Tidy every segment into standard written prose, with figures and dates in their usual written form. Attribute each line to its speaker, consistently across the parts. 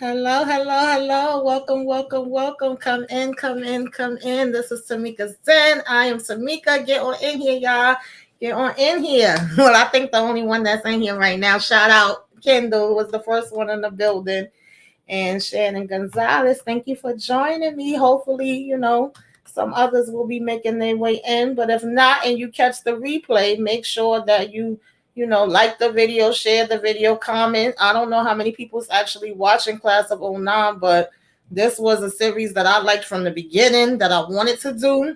Speaker 1: Hello, hello, hello. Welcome, welcome, welcome. Come in, come in, come in. This is Tamika Zen. I am Tamika. Get on in here, y'all. Get on in here. Well, I think the only one that's in here right now, shout out Kendall, was the first one in the building. And Shannon Gonzalez, thank you for joining me. Hopefully, some others will be making their way in. But if not, and you catch the replay, make sure that like the video, share the video, comment. I don't know how many people's actually watching Class of '09, but this was a series that I liked from the beginning that I wanted to do.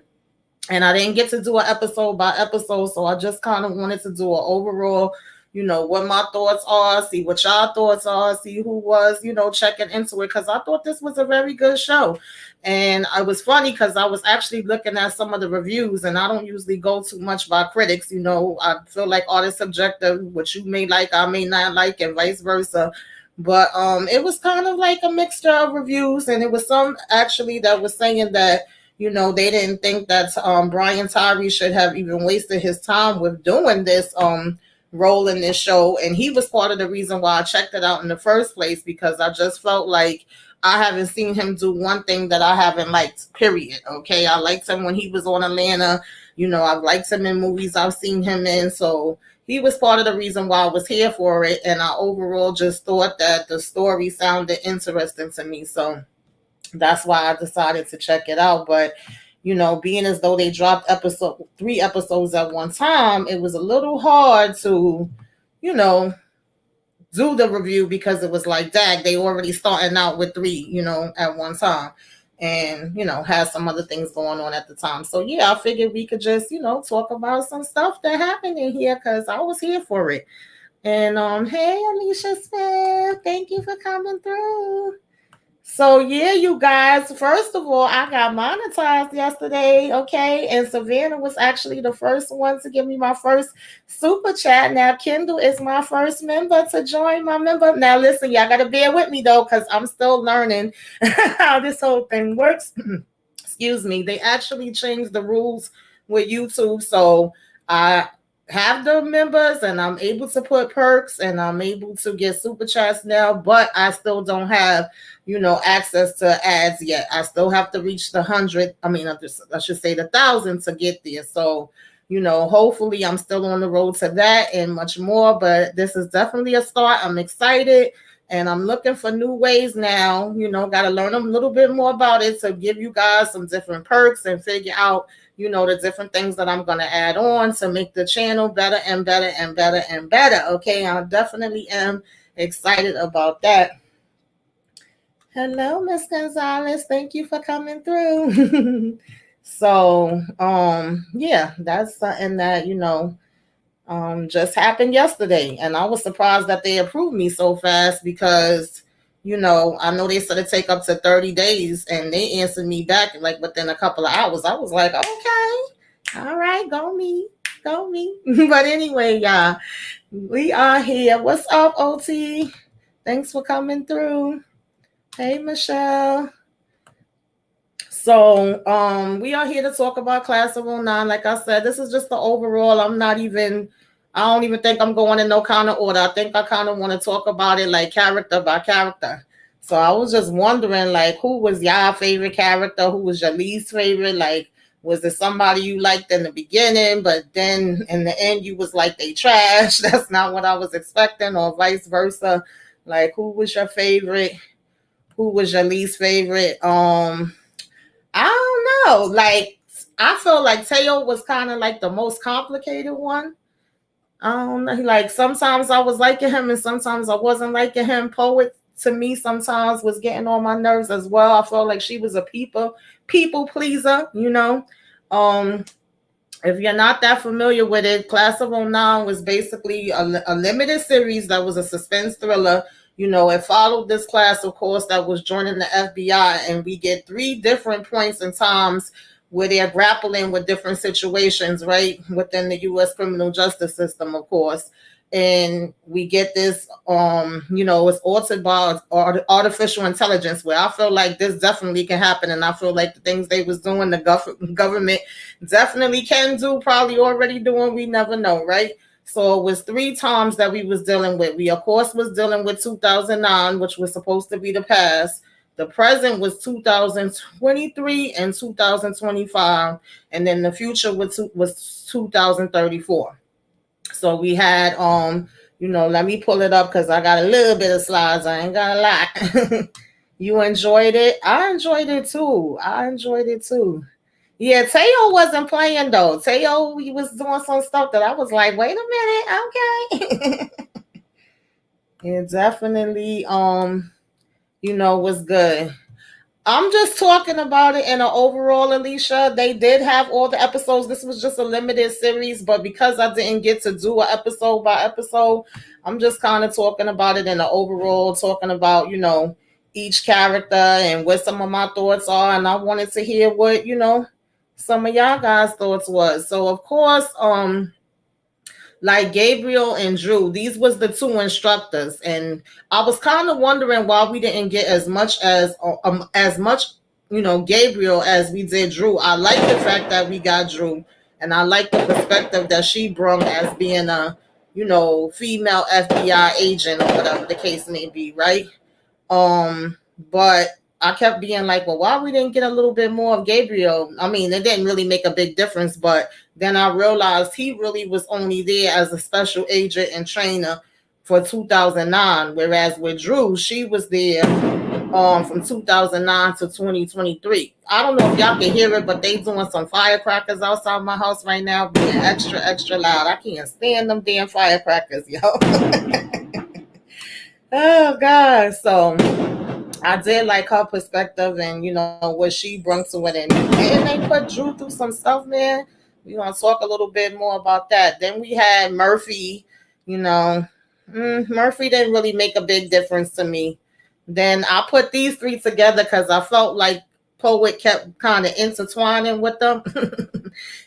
Speaker 1: And I didn't get to do an episode by episode, so I just kind of wanted to do an overall, what my thoughts are, see what y'all thoughts are, see who was, checking into it, because I thought this was a very good show. And it was funny because I was actually looking at some of the reviews, and I don't usually go too much by critics. I feel like art is subjective. What you may like, I may not like, and vice versa. But it was kind of like a mixture of reviews, and it was some actually that was saying that they didn't think that Brian Tyree should have even wasted his time with doing this role in this show. And he was part of the reason why I checked it out in the first place, because I just felt like I haven't seen him do one thing that I haven't liked, period. Okay. I liked him when he was on Atlanta. I've liked him in movies I've seen him in. So he was part of the reason why I was here for it. And I overall just thought that the story sounded interesting to me. So that's why I decided to check it out. But being as though they dropped 3 episodes at one time, it was a little hard to, do the review, because it was like, dag, they already starting out with 3, at one time. And, had some other things going on at the time. So yeah, I figured we could just, talk about some stuff that happened in here, because I was here for it. And hey Alicia Smith, thank you for coming through. So yeah, you guys, first of all, I got monetized yesterday, okay? And Savannah was actually the first one to give me my first super chat. Now Kendall is my first member to join my member. Now listen, y'all gotta bear with me though, because I'm still learning how this whole thing works. Excuse me. They actually changed the rules with YouTube. So I have the members and I'm able to put perks and I'm able to get super chats now, but I still don't have access to ads yet. I still have to reach the 100. I should say the 1,000 to get there. So, hopefully I'm still on the road to that and much more. But this is definitely a start. I'm excited and I'm looking for new ways now. Got to learn a little bit more about it to give you guys some different perks and figure out, the different things that I'm going to add on to make the channel better and better and better and better. Okay. I definitely am excited about that. Hello, Miss Gonzalez. Thank you for coming through. So, yeah, that's something that, just happened yesterday. And I was surprised that they approved me so fast because, I know they said it take up to 30 days and they answered me back like within a couple of hours. I was like, okay, all right, go me, go me. But anyway, y'all, we are here. What's up, OT? Thanks for coming through. Hey, Michelle. So, we are here to talk about Class of '09. Like I said, this is just the overall. I don't even think I'm going in no kind of order. I think I kind of want to talk about it like character by character. So I was just wondering, like, who was your favorite character? Who was your least favorite? Like, was it somebody you liked in the beginning, but then in the end you was like, they trash? That's not what I was expecting, or vice versa. Like, who was your favorite? Who was your least favorite? I don't know. Like, I feel like Teo was kind of like the most complicated one. I don't know. Like, sometimes I was liking him and sometimes I wasn't liking him. Poet to me sometimes was getting on my nerves as well. I felt like she was a people pleaser, If you're not that familiar with it, Class of '09 was basically a limited series that was a suspense thriller. It followed this class, of course, that was joining the FBI, and we get 3 different points in times where they're grappling with different situations, right, within the U.S. criminal justice system, of course. And we get this, it's altered by artificial intelligence, where I feel like this definitely can happen. And I feel like the things they was doing, the government definitely can do, probably already doing, we never know, right? So it was 3 times that we was dealing with. We of course was dealing with 2009, which was supposed to be the past. The present was 2023 and 2025, and then the future was 2034. So we had let me pull it up because I got a little bit of slides. I ain't got a lot. You enjoyed it? I enjoyed it too. I enjoyed it too. Yeah, Teo wasn't playing though. Teo, he was doing some stuff that I was like, wait a minute, okay. It definitely was good. I'm just talking about it in an overall, Alicia. They did have all the episodes. This was just a limited series, but because I didn't get to do an episode by episode, I'm just kind of talking about it in an overall, talking about, each character and what some of my thoughts are. And I wanted to hear what, some of y'all guys' thoughts was. So of course, like Gabriel and Drew, these was the two instructors, and I was kind of wondering why we didn't get as much Gabriel as we did Drew. I like the fact that we got Drew, and I like the perspective that she brought as being a female FBI agent or whatever the case may be, right? Um, but I kept being like, well, why we didn't get a little bit more of Gabriel? I mean, it didn't really make a big difference, but then I realized he really was only there as a special agent and trainer for 2009, whereas with Drew, she was there from 2009 to 2023. I don't know if y'all can hear it, but they doing some firecrackers outside my house right now, being extra, extra loud. I can't stand them damn firecrackers, yo. Oh God. So I did like her perspective and what she brung to it, and they put Drew through some stuff, man. We gonna talk a little bit more about that. Then we had Murphy. You know, Murphy didn't really make a big difference to me. Then I put these three together because I felt like Poet kept kind of intertwining with them.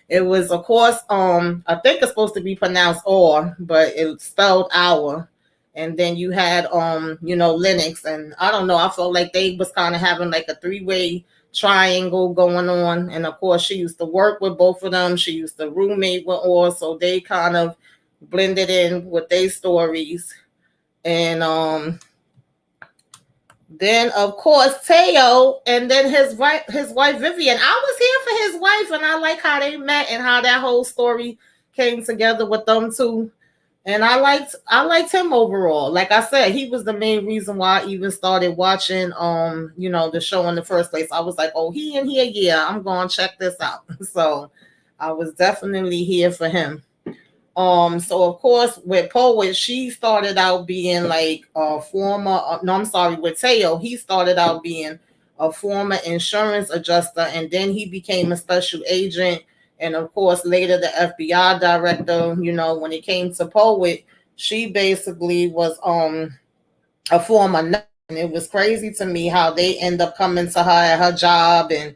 Speaker 1: It was, of course, I think it's supposed to be pronounced or, but it's spelled our. And then you had Linux, and I don't know, I felt like they was kind of having like a three-way triangle going on. And of course she used to work with both of them. She used to roommate with all, so they kind of blended in with their stories. And then of course Teo, and then his wife Vivian. I was here for his wife, and I like how they met and how that whole story came together with them two. And I liked him overall. Like I said, he was the main reason why I even started watching the show in the first place. I was like, oh, he in here, yeah, I'm gonna check this out. So I was definitely here for him. So of course with Poet, she started out being like a former no, I'm sorry, with Teo, he started out being a former insurance adjuster, and then he became a special agent, and of course later the FBI director. When it came to Poet, she basically was a former nurse. And it was crazy to me how they end up coming to her at her job and,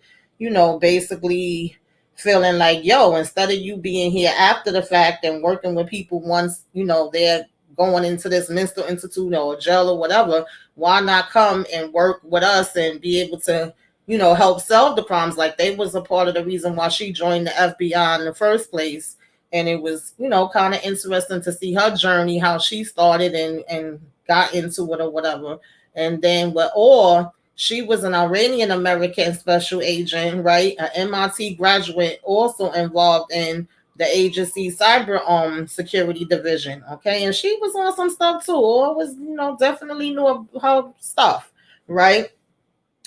Speaker 1: basically feeling like, yo, instead of you being here after the fact and working with people once, they're going into this mental institute or jail or whatever, why not come and work with us and be able to, help solve the crimes? Like they was a part of the reason why she joined the FBI in the first place. And it was, kind of interesting to see her journey, how she started and got into it or whatever. And then with Or, she was an Iranian American special agent, right? An MIT graduate, also involved in the agency cyber security division. Okay. And she was on some stuff too. Or was, definitely knew her stuff, right?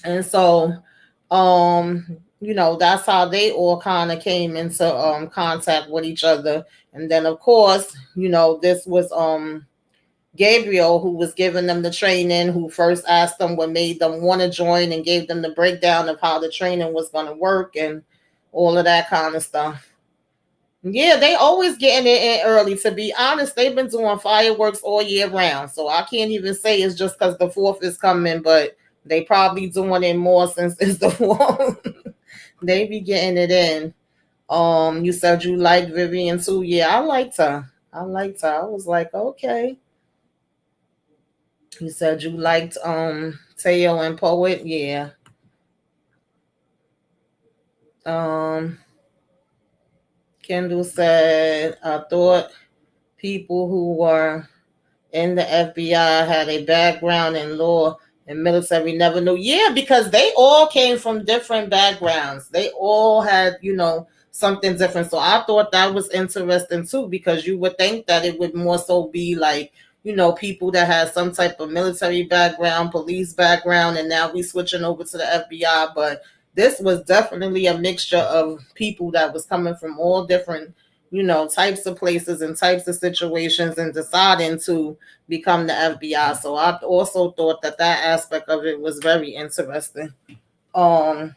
Speaker 1: And so that's how they all kind of came into contact with each other. And then of course, this was Gabriel, who was giving them the training, who first asked them what made them want to join and gave them the breakdown of how the training was going to work and all of that kind of stuff. Yeah, they always getting it in early. To be honest, they've been doing fireworks all year round. So I can't even say it's just because the fourth is coming, but they probably doing it more since it's the fourth. They be getting it in. You said you liked Vivian too. Yeah, I liked her. I liked her. I was like, okay. You said you liked Teo and Poet. Yeah. Um Kendall said, I thought people who were in the FBI had a background in law and military never knew. Yeah, because they all came from different backgrounds. They all had, something different. So I thought that was interesting too, because you would think that it would more so be like, people that had some type of military background, police background, and now we switching over to the FBI. But this was definitely a mixture of people that was coming from all different, types of places and types of situations and deciding to become the FBI. So I also thought that that aspect of it was very interesting. Um,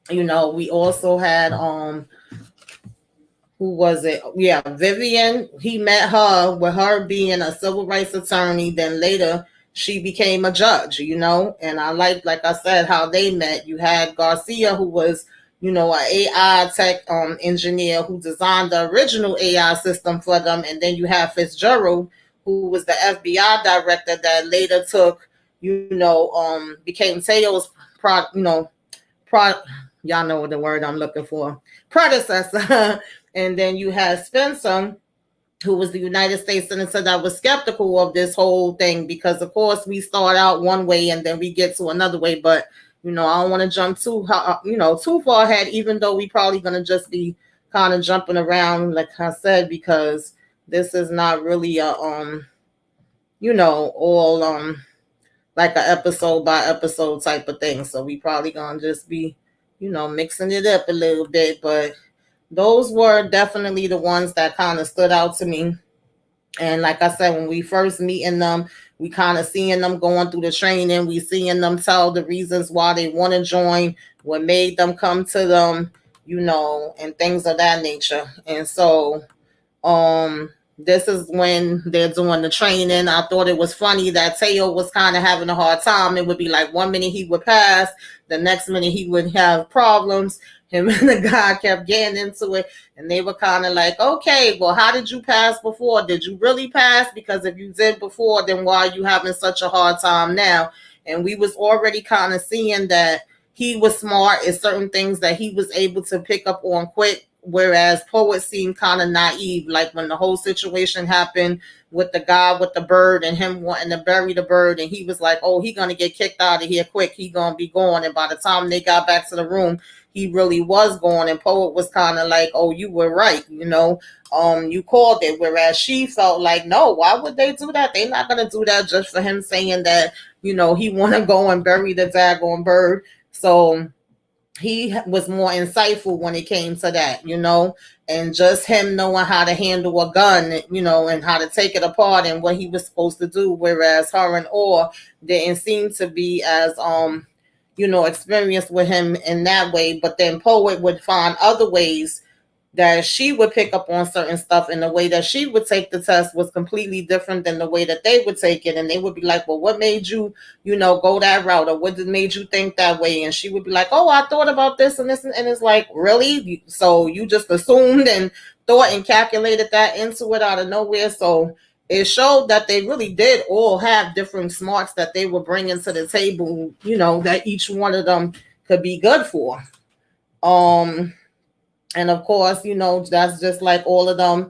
Speaker 1: we also had who was it? Yeah, Vivian. He met her with her being a civil rights attorney. Then later she became a judge, And I like I said, how they met. You had Garcia, who was, an AI tech engineer who designed the original AI system for them. And then you have Fitzgerald, who was the FBI director that later took, became Teo's pro y'all know the word I'm looking for, predecessor. And then you had Spencer, who was the United States senator that was skeptical of this whole thing, because of course we start out one way and then we get to another way. But I don't want to jump too far ahead, even though we probably gonna just be kind of jumping around, like I said, because this is not really a all like a episode by episode type of thing. So we probably gonna just be, mixing it up a little bit. But those were definitely the ones that kind of stood out to me. And like I said, when we first meeting them, we kind of seeing them going through the training. We seeing them tell the reasons why they want to join, what made them come to them, and things of that nature. And so this is when they're doing the training. I thought it was funny that Teo was kind of having a hard time. It would be like 1 minute he would pass, the next minute he would have problems. Him and the guy kept getting into it, and they were kind of like, okay, well, how did you pass before? Did you really pass? Because if you did before, then why are you having such a hard time now? And we was already kind of seeing that he was smart in certain things that he was able to pick up on quick, whereas Poet seemed kind of naive. Like when the whole situation happened with the guy with the bird and him wanting to bury the bird, and he was like, oh, he gonna get kicked out of here quick, he gonna be gone. And by the time they got back to the room, he really was gone. And Poet was kind of like, oh, you were right, you called it. Whereas she felt like, no, why would they do that? They're not gonna do that just for him saying that, he want to go and bury the daggone bird. So he was more insightful when it came to that, and just him knowing how to handle a gun, and how to take it apart and what he was supposed to do. Whereas her and Orr didn't seem to be as, experienced with him in that way. But then Poet would find other ways that she would pick up on certain stuff, and the way that she would take the test was completely different than the way that they would take it. And they would be like, well, what made you, go that route? Or what made you think that way? And she would be like, oh, I thought about this and this. And it's like, really? So you just assumed and thought and calculated that into it out of nowhere? So it showed that they really did all have different smarts that they were bringing to the table, that each one of them could be good for. And of course, that's just like all of them,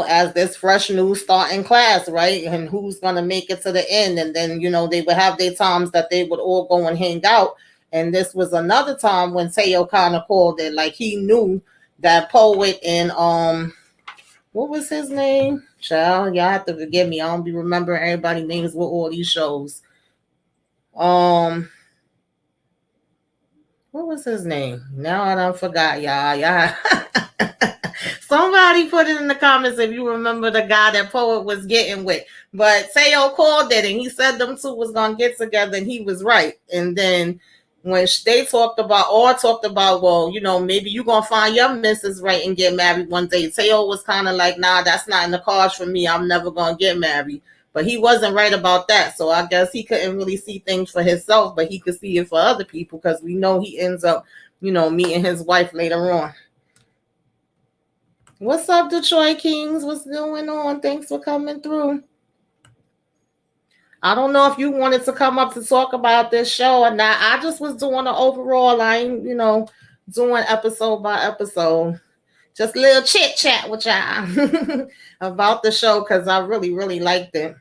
Speaker 1: as this fresh new starting class, right? And who's going to make it to the end. And then, they would have their times that they would all go and hang out. And this was another time when Teo kind of called it. Like he knew that Poet and, what was his name? Child, y'all have to forgive me. I don't be remembering everybody's names with all these shows. What was his name? Now I done forgot, y'all. Somebody put it in the comments if you remember the guy that Poet was getting with. But Teo called it, and he said them two was going to get together, and he was right. And then when they talked about, well, maybe you're going to find your missus right and get married one day. Teo was kind of like, nah, that's not in the cards for me. I'm never going to get married. But he wasn't right about that. So I guess he couldn't really see things for himself, but he could see it for other people, because we know he ends up, meeting his wife later on. What's up, Detroit Kings? What's going on? Thanks for coming through. I don't know if you wanted to come up to talk about this show or not. I just was doing an overall. I ain't, doing episode by episode. just a little chit chat with y'all about the show because I really, really liked it.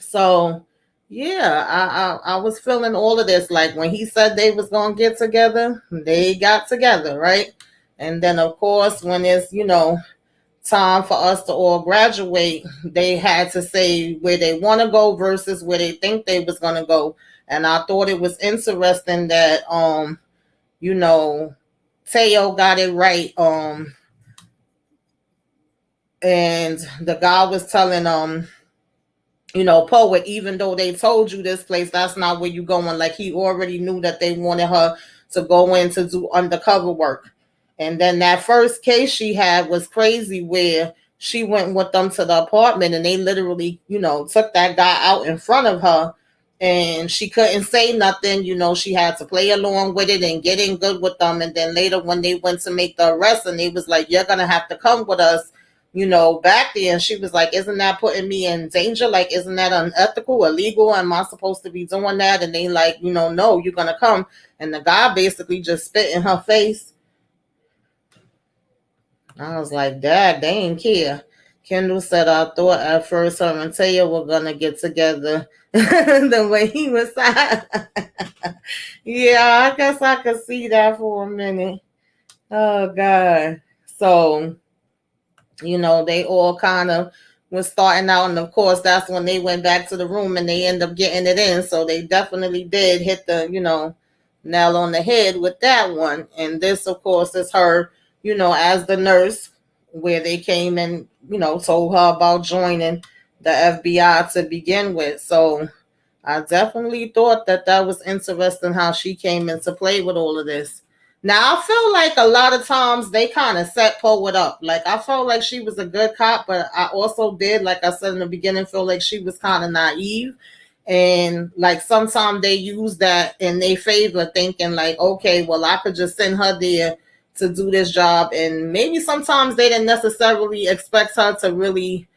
Speaker 1: So yeah, I was feeling all of this. Like when he said they was gonna get together, they got together, right? And then of course when it's, time for us to all graduate, they had to say where they want to go versus where they think they was gonna go. And I thought it was interesting that you know, Teo got it right. And the guy was telling Poet, even though they told you this place, that's not where you going. Like he already knew that they wanted her to go in to do undercover work. And then that first case she had was crazy where she went with them to the apartment and they literally, took that guy out in front of her and she couldn't say nothing. She had to play along with it and get in good with them. And then later when they went to make the arrest and they was like, you're going to have to come with us back there. And she was like, isn't that putting me in danger? Like, isn't that unethical, illegal? Am I supposed to be doing that? And they like, no, you're going to come. And the guy basically just spit in her face. I was like, Dad, they ain't care. Kendall said, I thought at first her and Taya were going to get together the way he was. Yeah, I guess I could see that for a minute. Oh, God. So, they all kind of was starting out. And of course, that's when they went back to the room and they end up getting it in. So they definitely did hit the, nail on the head with that one. And this, of course, is her, as the nurse, where they came and, told her about joining the FBI to begin with. So I definitely thought that was interesting how she came into play with all of this. Now, I feel like a lot of times they kind of set Poet up. Like, I felt like she was a good cop, but I also did, like I said in the beginning, feel like she was kind of naive. And, like, sometimes they use that in their favor, thinking, like, okay, well, I could just send her there to do this job. And maybe sometimes they didn't necessarily expect her to really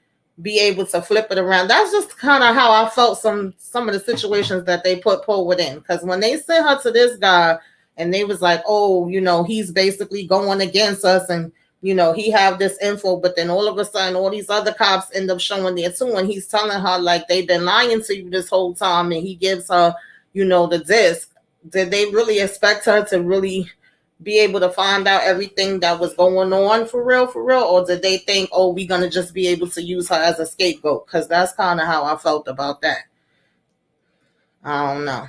Speaker 1: be able to flip it around. That's just kind of how I felt some of the situations that they put Poet in. Because when they sent her to this guy, and they was like, oh, he's basically going against us and, he have this info. But then all of a sudden, all these other cops end up showing there too. And he's telling her like, they've been lying to you this whole time. And he gives her, the disc. Did they really expect her to really be able to find out everything that was going on for real? Or did they think, oh, we're going to just be able to use her as a scapegoat? Because that's kind of how I felt about that. I don't know.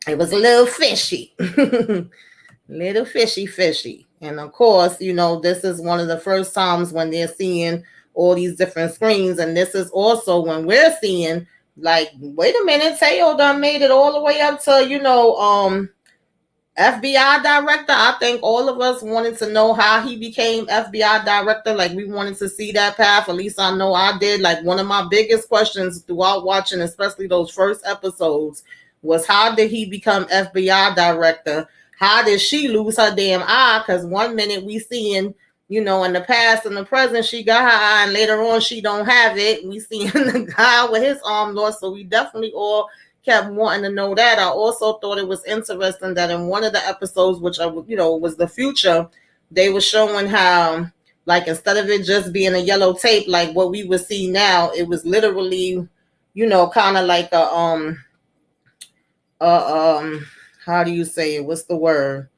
Speaker 1: It was a little fishy. Little fishy. And of course, this is one of the first times when they're seeing all these different screens. And this is also when we're seeing, like, wait a minute, Teo done made it all the way up to, FBI director. I think all of us wanted to know how he became FBI director. Like, we wanted to see that path. At least I know I did. Like, one of my biggest questions throughout watching, especially those first episodes, was how did he become FBI director? How did she lose her damn eye? Because one minute we seeing, in the past and the present, she got her eye, and later on she don't have it. We seeing the guy with his arm lost. So we definitely all kept wanting to know that. I also thought it was interesting that in one of the episodes, which was the future, they were showing how, like, instead of it just being a yellow tape, like what we would see now, it was literally, kind of like how do you say it? What's the word?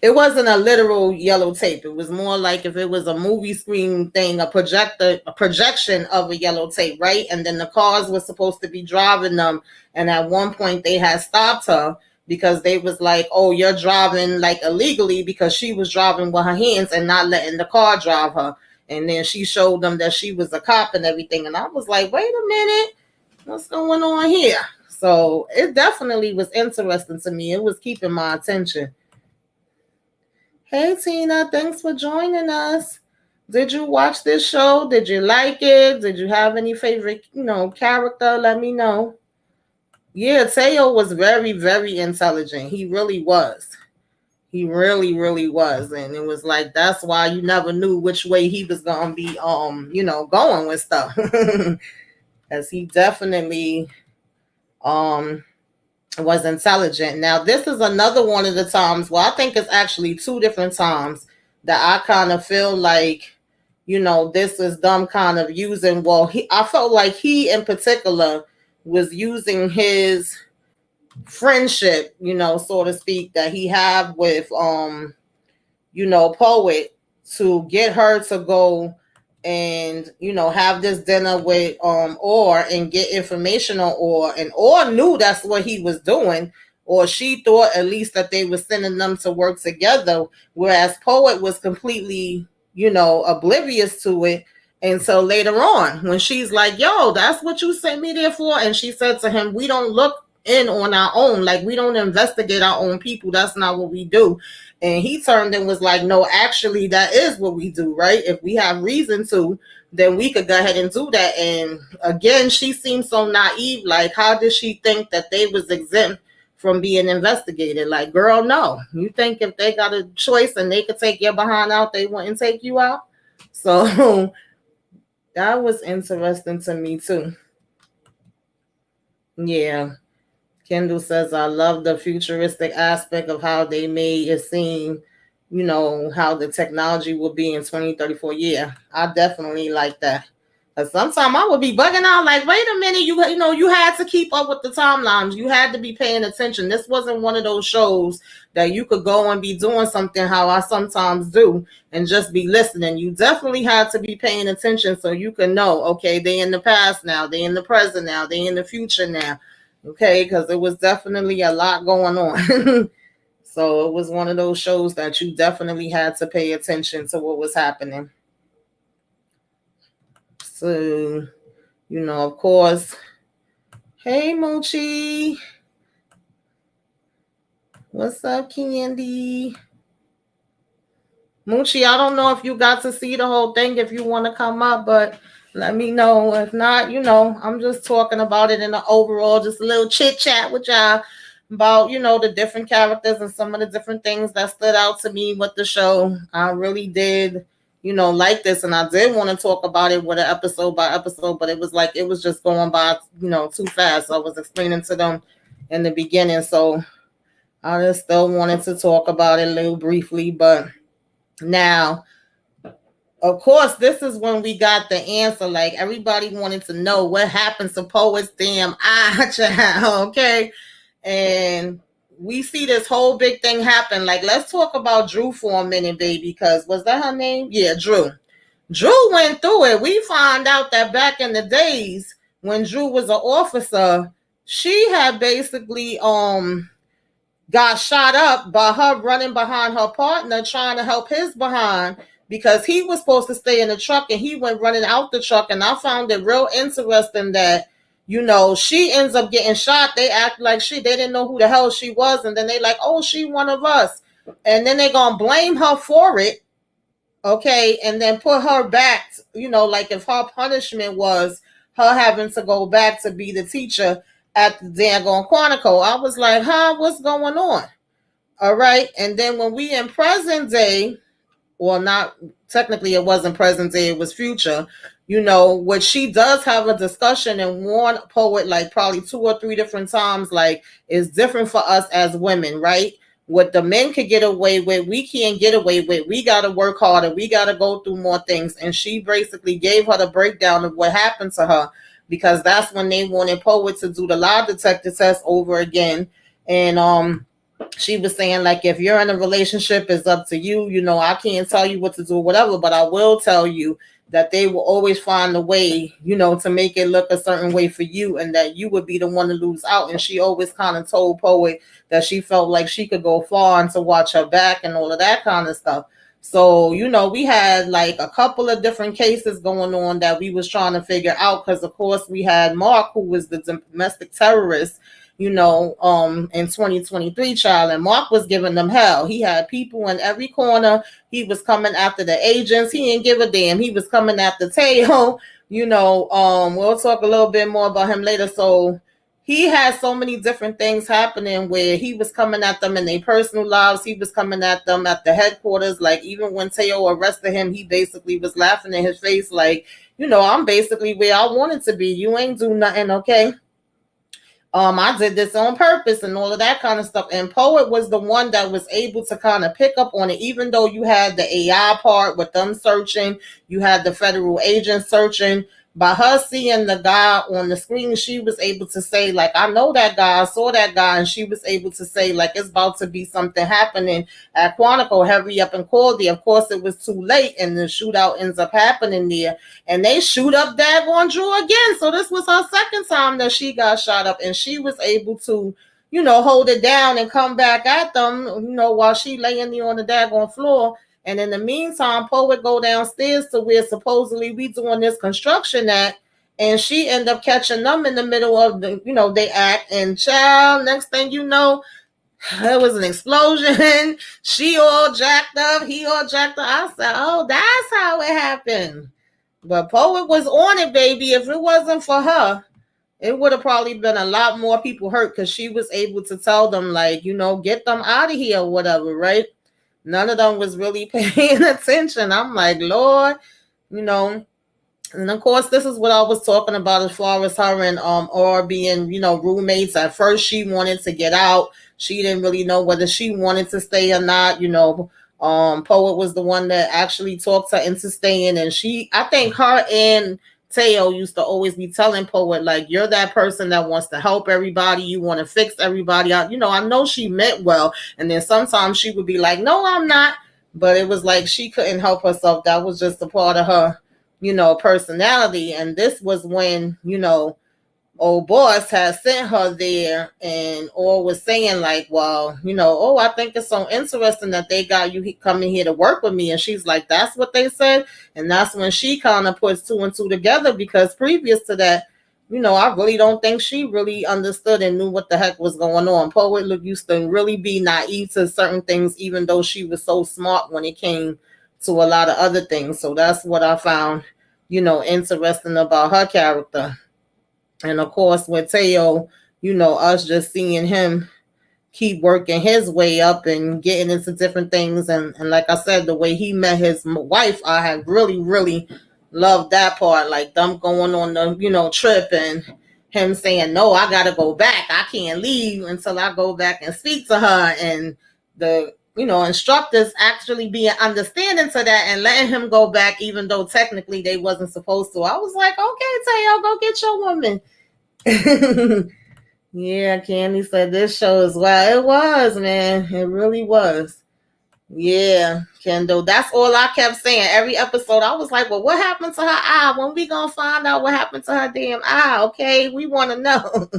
Speaker 1: It wasn't a literal yellow tape. It was more like if it was a movie screen thing, a projection of a yellow tape, right? And then the cars were supposed to be driving them. And at one point they had stopped her because they was like, oh, you're driving like illegally, because she was driving with her hands and not letting the car drive her. And then she showed them that she was a cop and everything. And I was like, wait a minute, what's going on here? So it definitely was interesting to me. It was keeping my attention. Hey, Tina, thanks for joining us. Did you watch this show? Did you like it? Did you have any favorite, character? Let me know. Yeah, Teo was very, very intelligent. He really was. He really, really was. And it was like, that's why you never knew which way he was going to be, going with stuff. As he definitely, was intelligent. Now, this is another one of the times, well, I think it's actually two different times that I kind of feel like, this is them kind of using, I felt like he in particular was using his friendship, so to speak, that he had with Poet to get her to go and have this dinner with Or and get information on Or, and Or knew that's what he was doing, or she thought at least that they were sending them to work together, whereas Poet was completely oblivious to it until later on when she's like, yo, that's what you sent me there for. And she said to him, we don't look in on our own, like we don't investigate our own people, that's not what we do. And he turned and was like, no, actually, that is what we do, right? If we have reason to, then we could go ahead and do that. And again, she seems so naive. Like, how did she think that they was exempt from being investigated? Like, girl, no. You think if they got a choice and they could take your behind out, they wouldn't take you out? So that was interesting to me, too. Yeah. Kendall says, I love the futuristic aspect of how they made it seem, how the technology will be in 2034. Yeah, I definitely like that. Because sometimes I would be bugging out like, wait a minute, you had to keep up with the timelines. You had to be paying attention. This wasn't one of those shows that you could go and be doing something how I sometimes do and just be listening. You definitely had to be paying attention so you can know, okay, they in the past now, they in the present now, they in the future now. Okay, because it was definitely a lot going on. So it was one of those shows that you definitely had to pay attention to what was happening. So, of course, hey, Mochi. What's up, Candy? Moochie, I don't know if you got to see the whole thing, if you want to come up, but let me know. If not, I'm just talking about it in the overall, just a little chit chat with y'all about, the different characters and some of the different things that stood out to me with the show. I really did, like this, and I did want to talk about it with an episode by episode, but it was like, it was just going by, too fast. So I was explaining to them in the beginning. So I just still wanted to talk about it a little briefly, but now, of course, this is when we got the answer. Like, everybody wanted to know what happened to Poet's damn eye, child, okay? And we see this whole big thing happen. Like, let's talk about Drew for a minute, baby, because was that her name? Yeah, Drew. Drew went through it. We found out that back in the days when Drew was an officer, she had basically got shot up by her running behind her partner trying to help his behind, because he was supposed to stay in the truck and he went running out the truck. And I found it real interesting that, she ends up getting shot. They act like they didn't know who the hell she was. And then they like, oh, she one of us. And then they gonna blame her for it. Okay. And then put her back, like if her punishment was her having to go back to be the teacher at the daggone Quantico. I was like, huh, what's going on? All right. And then when we in present day, well, not technically, it wasn't present day, it was future, what she does have a discussion and warn Poet like probably 2 or 3 different times, like, it's different for us as women, right? What the men could get away with, we can't get away with. We got to work harder. We got to go through more things. And she basically gave her the breakdown of what happened to her, because that's when they wanted Poet to do the lie detector test over again. And she was saying, like, if you're in a relationship, it's up to you. I can't tell you what to do or whatever, but I will tell you that they will always find a way, to make it look a certain way for you, and that you would be the one to lose out. And she always kind of told Poet that she felt like she could go far and to watch her back and all of that kind of stuff. So, we had like a couple of different cases going on that we was trying to figure out, because of course we had Mark, who was the domestic terrorist, in 2023, child, and Mark was giving them hell. He had people in every corner. He was coming after the agents. He didn't give a damn. He was coming after Teo. We'll talk a little bit more about him later. So he had so many different things happening where he was coming at them in their personal lives. He was coming at them at the headquarters. Like, even when Teo arrested him, he basically was laughing in his face like, I'm basically where I wanted to be. You ain't do nothing, okay? I did this on purpose and all of that kind of stuff. And Poet was the one that was able to kind of pick up on it, even though you had the AI part with them searching, you had the federal agent searching. By her seeing the guy on the screen, she was able to say, like, I know that guy, I saw that guy, and she was able to say, like, it's about to be something happening at Quantico, hurry up and call there. Of course, it was too late, and the shootout ends up happening there, and they shoot up daggone Drew again. So this was her second time that she got shot up, and she was able to, hold it down and come back at them, while she laying there on the daggone floor. And in the meantime, Poet go downstairs to where supposedly we doing this construction at, and she end up catching them in the middle of the, they act. And child, next thing you know, there was an explosion. She all jacked up, he all jacked up. I said, oh, that's how it happened. But Poet was on it, baby. If it wasn't for her, it would have probably been a lot more people hurt, because she was able to tell them, like, get them out of here or whatever, right? None of them was really paying attention. I'm like, Lord, and of course, this is what I was talking about as far as her and or being, roommates. At first, she wanted to get out. She didn't really know whether she wanted to stay or not. Poet was the one that actually talked her into staying, and I think her and Teo used to always be telling Poet, like, you're that person that wants to help everybody. You want to fix everybody out. I know she meant well. And then sometimes she would be like, no, I'm not. But it was like she couldn't help herself. That was just a part of her, personality. And this was when, old boss had sent her there, and or was saying, like, well, oh, I think it's so interesting that they got you coming here to work with me. And she's like, that's what they said. And that's when she kind of puts two and two together, because previous to that, I really don't think she really understood and knew what the heck was going on. Poet used to really be naive to certain things, even though she was so smart when it came to a lot of other things. So that's what I found, interesting about her character. And of course, with Teo, us just seeing him keep working his way up and getting into different things. And like I said, the way he met his wife, I have really, really loved that part. Like them going on the, trip, and him saying, no, I got to go back. I can't leave until I go back and speak to her. And the, instructors actually being understanding to that and letting him go back, even though technically they wasn't supposed to. I was like, okay, Teo, go get your woman. Yeah, Candy said this show as well. It was, man. It really was. Yeah, Kendall. That's all I kept saying. Every episode, I was like, well, what happened to her eye? When we gonna find out what happened to her damn eye? Okay, we want to know.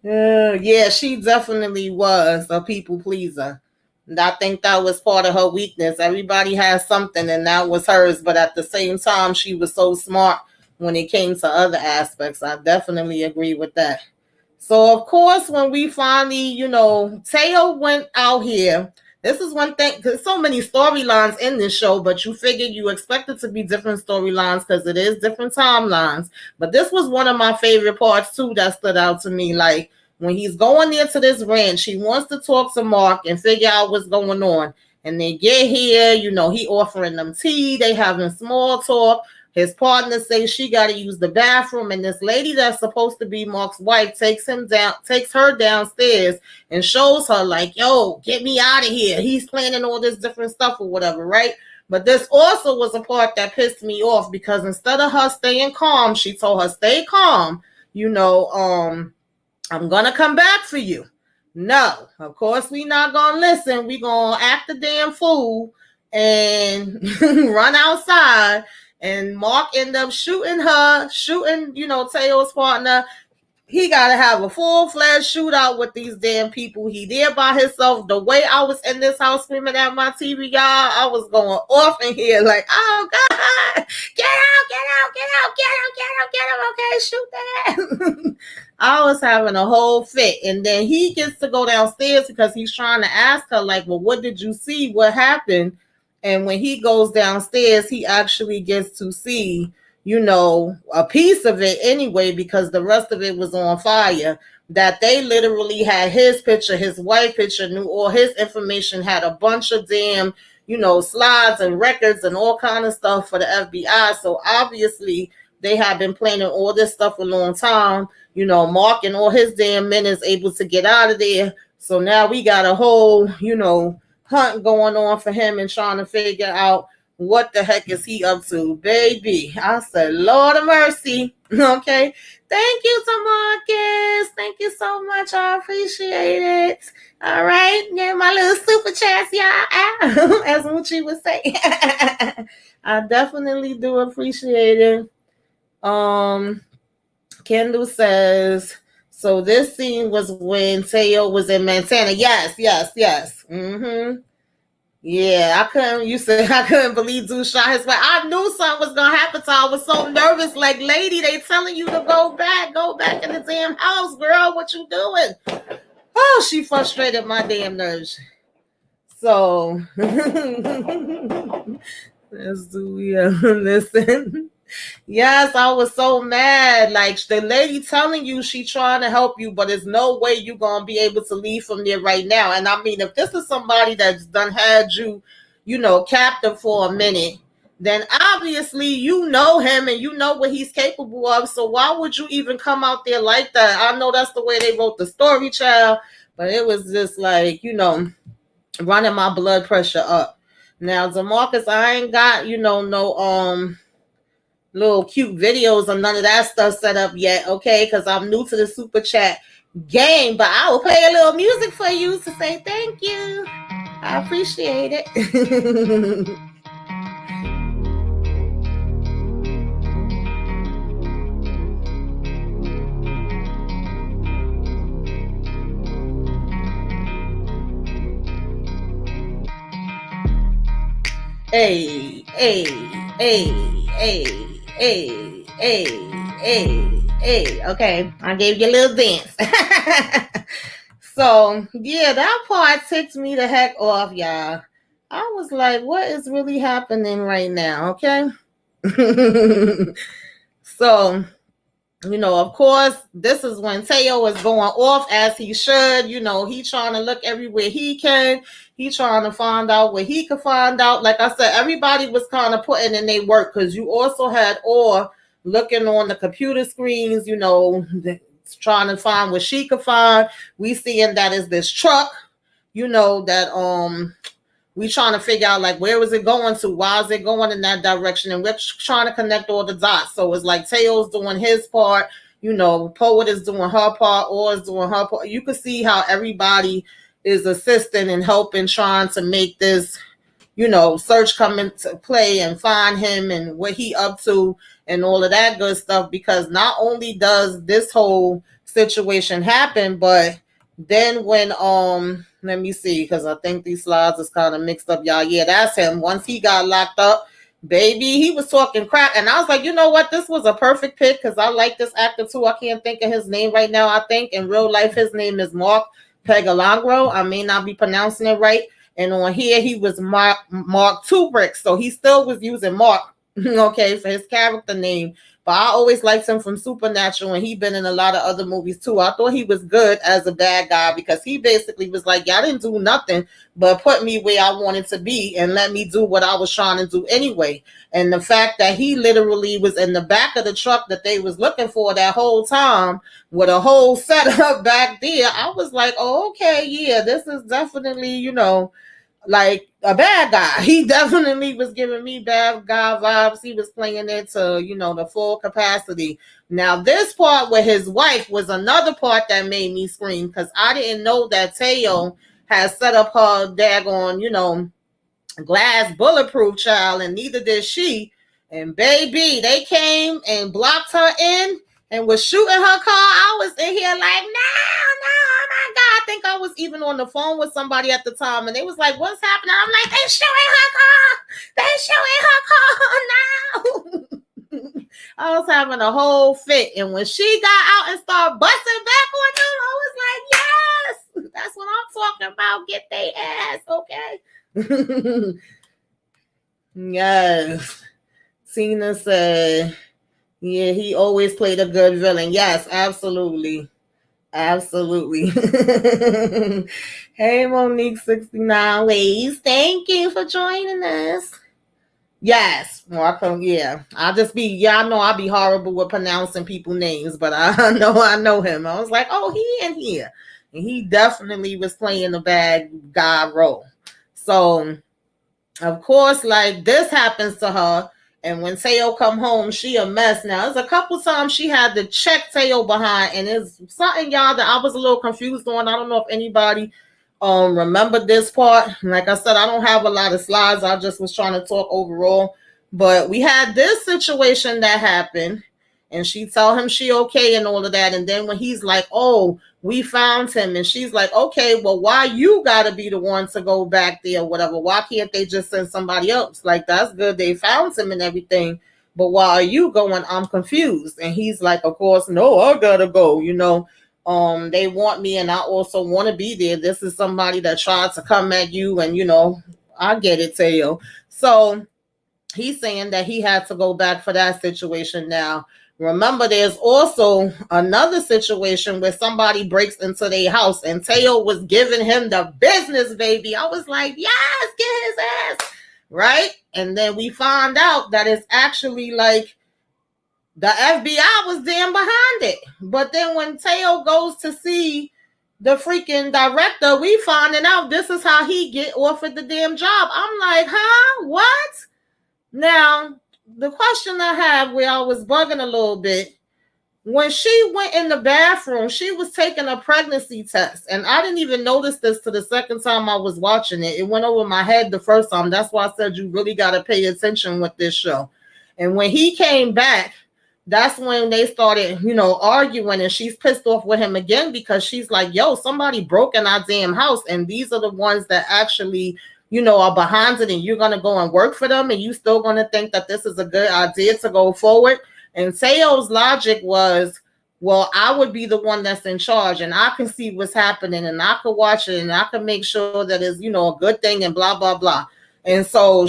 Speaker 1: Yeah, she definitely was a people pleaser. And I think that was part of her weakness. Everybody has something, and that was hers. But at the same time, she was so smart when it came to other aspects. I definitely agree with that. So, of course, when we finally, Teo went out here, this is one thing, because so many storylines in this show, but you figured you expect it to be different storylines because it is different timelines. But this was one of my favorite parts, too, that stood out to me. Like, when he's going there to this ranch, he wants to talk to Mark and figure out what's going on. And they get here, he offering them tea, they having small talk. His partner says she got to use the bathroom, and this lady that's supposed to be Mark's wife takes her downstairs and shows her, like, yo, get me out of here. He's planning all this different stuff or whatever, right? But this also was a part that pissed me off, because instead of her staying calm, she told her, stay calm. I'm going to come back for you. No, of course we not going to listen. We going to act a damn fool and run outside. And Mark ended up shooting, Teo's partner. He got to have a full-fledged shootout with these damn people. He there by himself. The way I was in this house screaming at my TV, y'all, I was going off in here like, oh, God, get out, okay, shoot that. I was having a whole fit. And then he gets to go downstairs because he's trying to ask her, like, well, what did you see? What happened? And when he goes downstairs, he actually gets to see, a piece of it anyway, because the rest of it was on fire. That they literally had his picture, his wife picture, knew all his information, had a bunch of damn, slides and records and all kind of stuff for the FBI. So obviously they have been planning all this stuff a long time. Mark and all his damn men is able to get out of there. So now we got a whole, hunt going on for him and trying to figure out what the heck is he up to, baby. I said, Lord of mercy. Okay. Thank you, Tamarcus. Thank you so much. I appreciate it. All right. Yeah, my little super chats, y'all. As Muchi would say. I definitely do appreciate it. Kendall says, so this scene was when Teo was in Montana. Yes. Yeah, I couldn't believe Zeus shot his wife. I knew something was gonna happen, so I was so nervous. Like, lady, they telling you to go back in the damn house, girl. What you doing? Oh, she frustrated my damn nerves. So let's listen. Yes, I was so mad. Like, the lady telling you she trying to help you, but there's no way you gonna be able to leave from there right now. And I mean, if this is somebody that's done had you, captive for a minute, then obviously you know him and you know what he's capable of. So why would you even come out there like that? I know that's the way they wrote the story, child, but it was just like, running my blood pressure up. Now, DeMarcus, I ain't got, no little cute videos or none of that stuff set up yet, okay? Because I'm new to the super chat game, but I will play a little music for you to say thank you. I appreciate it. Hey, hey, hey, hey, hey, hey. Okay, I gave you a little dance. So, yeah, that part ticked me the heck off, y'all. I was like, what is really happening right now, okay? So, of course, this is when Teo is going off as he should. He trying to look everywhere he can. He trying to find out what he could find out. Like I said, everybody was kind of putting in their work because you also had Orr looking on the computer screens, trying to find what she could find. We seeing that is this truck, that we trying to figure out, like, where was it going to? Why is it going in that direction? And we're trying to connect all the dots. So it's like Teo's doing his part, Poet is doing her part, Or is doing her part. You can see how everybody is assisting and helping, trying to make this, search come into play and find him and what he up to and all of that good stuff. Because not only does this whole situation happen, but then when let me see, because I think these slides is kind of mixed up, y'all. Yeah, that's him. Once he got locked up, baby, he was talking crap. And I was like, you know what? This was a perfect pick because I like this actor too. I can't think of his name right now. I think in real life his name is Mark Pegalagro. I may not be pronouncing it right. And on here he was Mark Tubrick. So he still was using Mark, okay, for his character name. But I always liked him from Supernatural, and he been in a lot of other movies too. I thought he was good as a bad guy because he basically was like, y'all didn't do nothing but put me where I wanted to be and let me do what I was trying to do anyway. And the fact that he literally was in the back of the truck that they was looking for that whole time with a whole setup back there, I was like, oh, okay, yeah, this is definitely, like a bad guy. He definitely was giving me bad guy vibes. He was playing it to, the full capacity. Now, this part with his wife was another part that made me scream because I didn't know that Teo had set up her daggone, glass bulletproof child, and neither did she. And baby, they came and blocked her in and was shooting her car. I was in here like, no, oh my God. I think I was even on the phone with somebody at the time, and they was like, what's happening? I'm like, they shooting her car. I was having a whole fit. And when she got out and started busting back on them, I was like, yes, that's what I'm talking about. Get their ass, okay? Yes. Tina said, yeah, he always played a good villain. Yes, absolutely. Absolutely. Hey, Monique 69 Ways. Thank you for joining us. Yes. Yeah. I'll just be, yeah, I know I'll be horrible with pronouncing people's names, but I know him. I was like, oh, he in here. And he definitely was playing the bad guy role. So of course, like this happens to her. And when Teo come home, she a mess. Now, there's a couple times she had to check Teo behind, and it's something, y'all, that I was a little confused on. I don't know if anybody remember this part. Like I said, I don't have a lot of slides. I just was trying to talk overall. But we had this situation that happened, and she tell him she okay and all of that. And then when he's like, oh, we found him, and she's like, okay, well, why you gotta be the one to go back there or whatever? Why can't they just send somebody else? Like, that's good, they found him and everything, but why are you going? I'm confused. And he's like, of course, no, I gotta go, they want me, and I also want to be there. This is somebody that tried to come at you, and I get it, Teo. So he's saying that he had to go back for that situation. Now, remember, there's also another situation where somebody breaks into their house, and Teo was giving him the business, baby. I was like, yes, get his ass, right? And then we found out that it's actually like the FBI was damn behind it. But then when Teo goes to see the freaking director, we finding out this is how he get offered the damn job. I'm like, huh? What? Now, the question I have where I was bugging a little bit, when she went in the bathroom, she was taking a pregnancy test. And I didn't even notice this to the second time I was watching it. It went over my head the first time. That's why I said you really got to pay attention with this show. And when he came back, that's when they started, arguing, and she's pissed off with him again because she's like, yo, somebody broke in our damn house, and these are the ones that actually are behind it, and you're going to go and work for them, and you still going to think that this is a good idea to go forward. And Teo's logic was, well, I would be the one that's in charge, and I can see what's happening, and I could watch it, and I can make sure that it's, a good thing, and blah, blah, blah. And so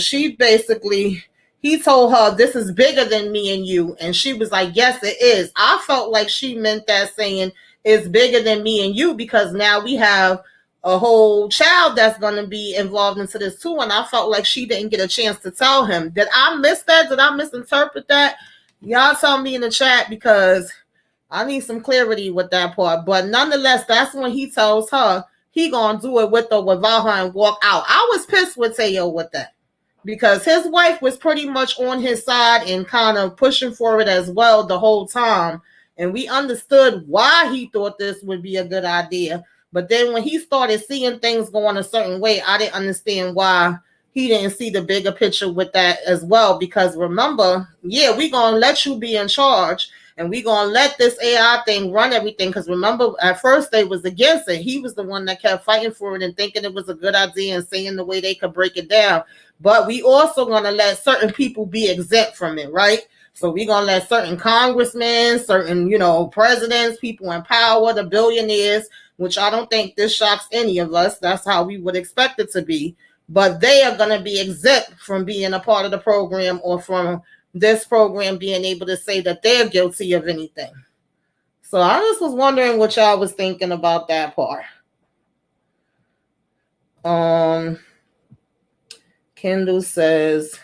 Speaker 1: he told her, this is bigger than me and you. And she was like, yes, it is. I felt like she meant that, saying it's bigger than me and you, because now we have a whole child that's going to be involved into this too. And I felt like she didn't get a chance to tell him. Did I miss that? Did I misinterpret that? Y'all tell me in the chat, because I need some clarity with that part. But nonetheless, that's when he tells her he going to do it with or without her and walk out. I was pissed with Teo with that, because his wife was pretty much on his side and kind of pushing for it as well the whole time. And we understood why he thought this would be a good idea. But then when he started seeing things going a certain way, I didn't understand why he didn't see the bigger picture with that as well. Because remember, yeah, we're going to let you be in charge, and we're going to let this AI thing run everything. Because remember, at first they was against it. He was the one that kept fighting for it and thinking it was a good idea and saying the way they could break it down. But we also going to let certain people be exempt from it, right? So we're going to let certain congressmen, certain, presidents, people in power, the billionaires, which I don't think this shocks any of us. That's how we would expect it to be. But they are going to be exempt from being a part of the program, or from this program being able to say that they're guilty of anything. So I just was wondering what y'all was thinking about that part. Kendall says,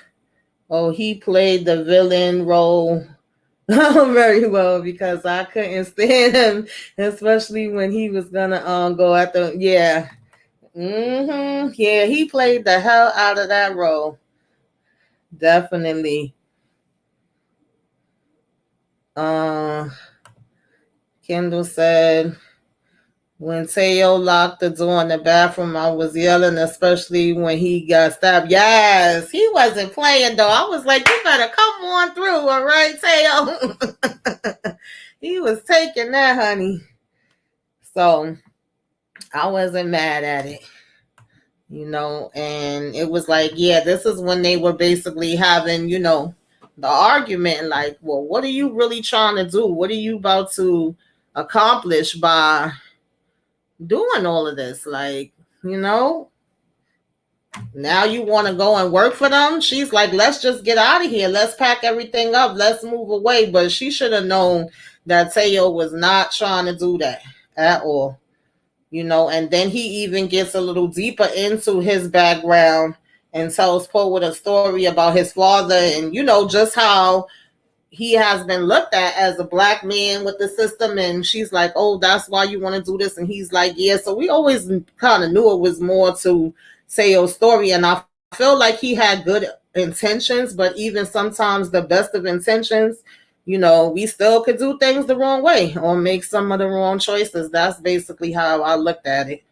Speaker 1: oh, he played the villain role very well, because I couldn't stand him, especially when he was gonna go at the yeah. Yeah, he played the hell out of that role. Definitely. Kendall said, when Teo locked the door in the bathroom, I was yelling, especially when he got stabbed. Yes, he wasn't playing, though. I was like, you better come on through, all right, Teo? He was taking that, honey. So I wasn't mad at it, and it was like, yeah, this is when they were basically having, the argument, like, well, what are you really trying to do? What are you about to accomplish by doing all of this? Like, now you want to go and work for them? She's like, let's just get out of here. Let's pack everything up. Let's move away. But she should have known that Teo was not trying to do that at all. And then he even gets a little deeper into his background, and tells Poet a story about his father and, just how he has been looked at as a black man with the system. And she's like, oh, that's why you want to do this. And he's like, yeah. So we always kind of knew it was more to Teo's story. And I feel like he had good intentions, but even sometimes the best of intentions, we still could do things the wrong way or make some of the wrong choices. That's basically how I looked at it.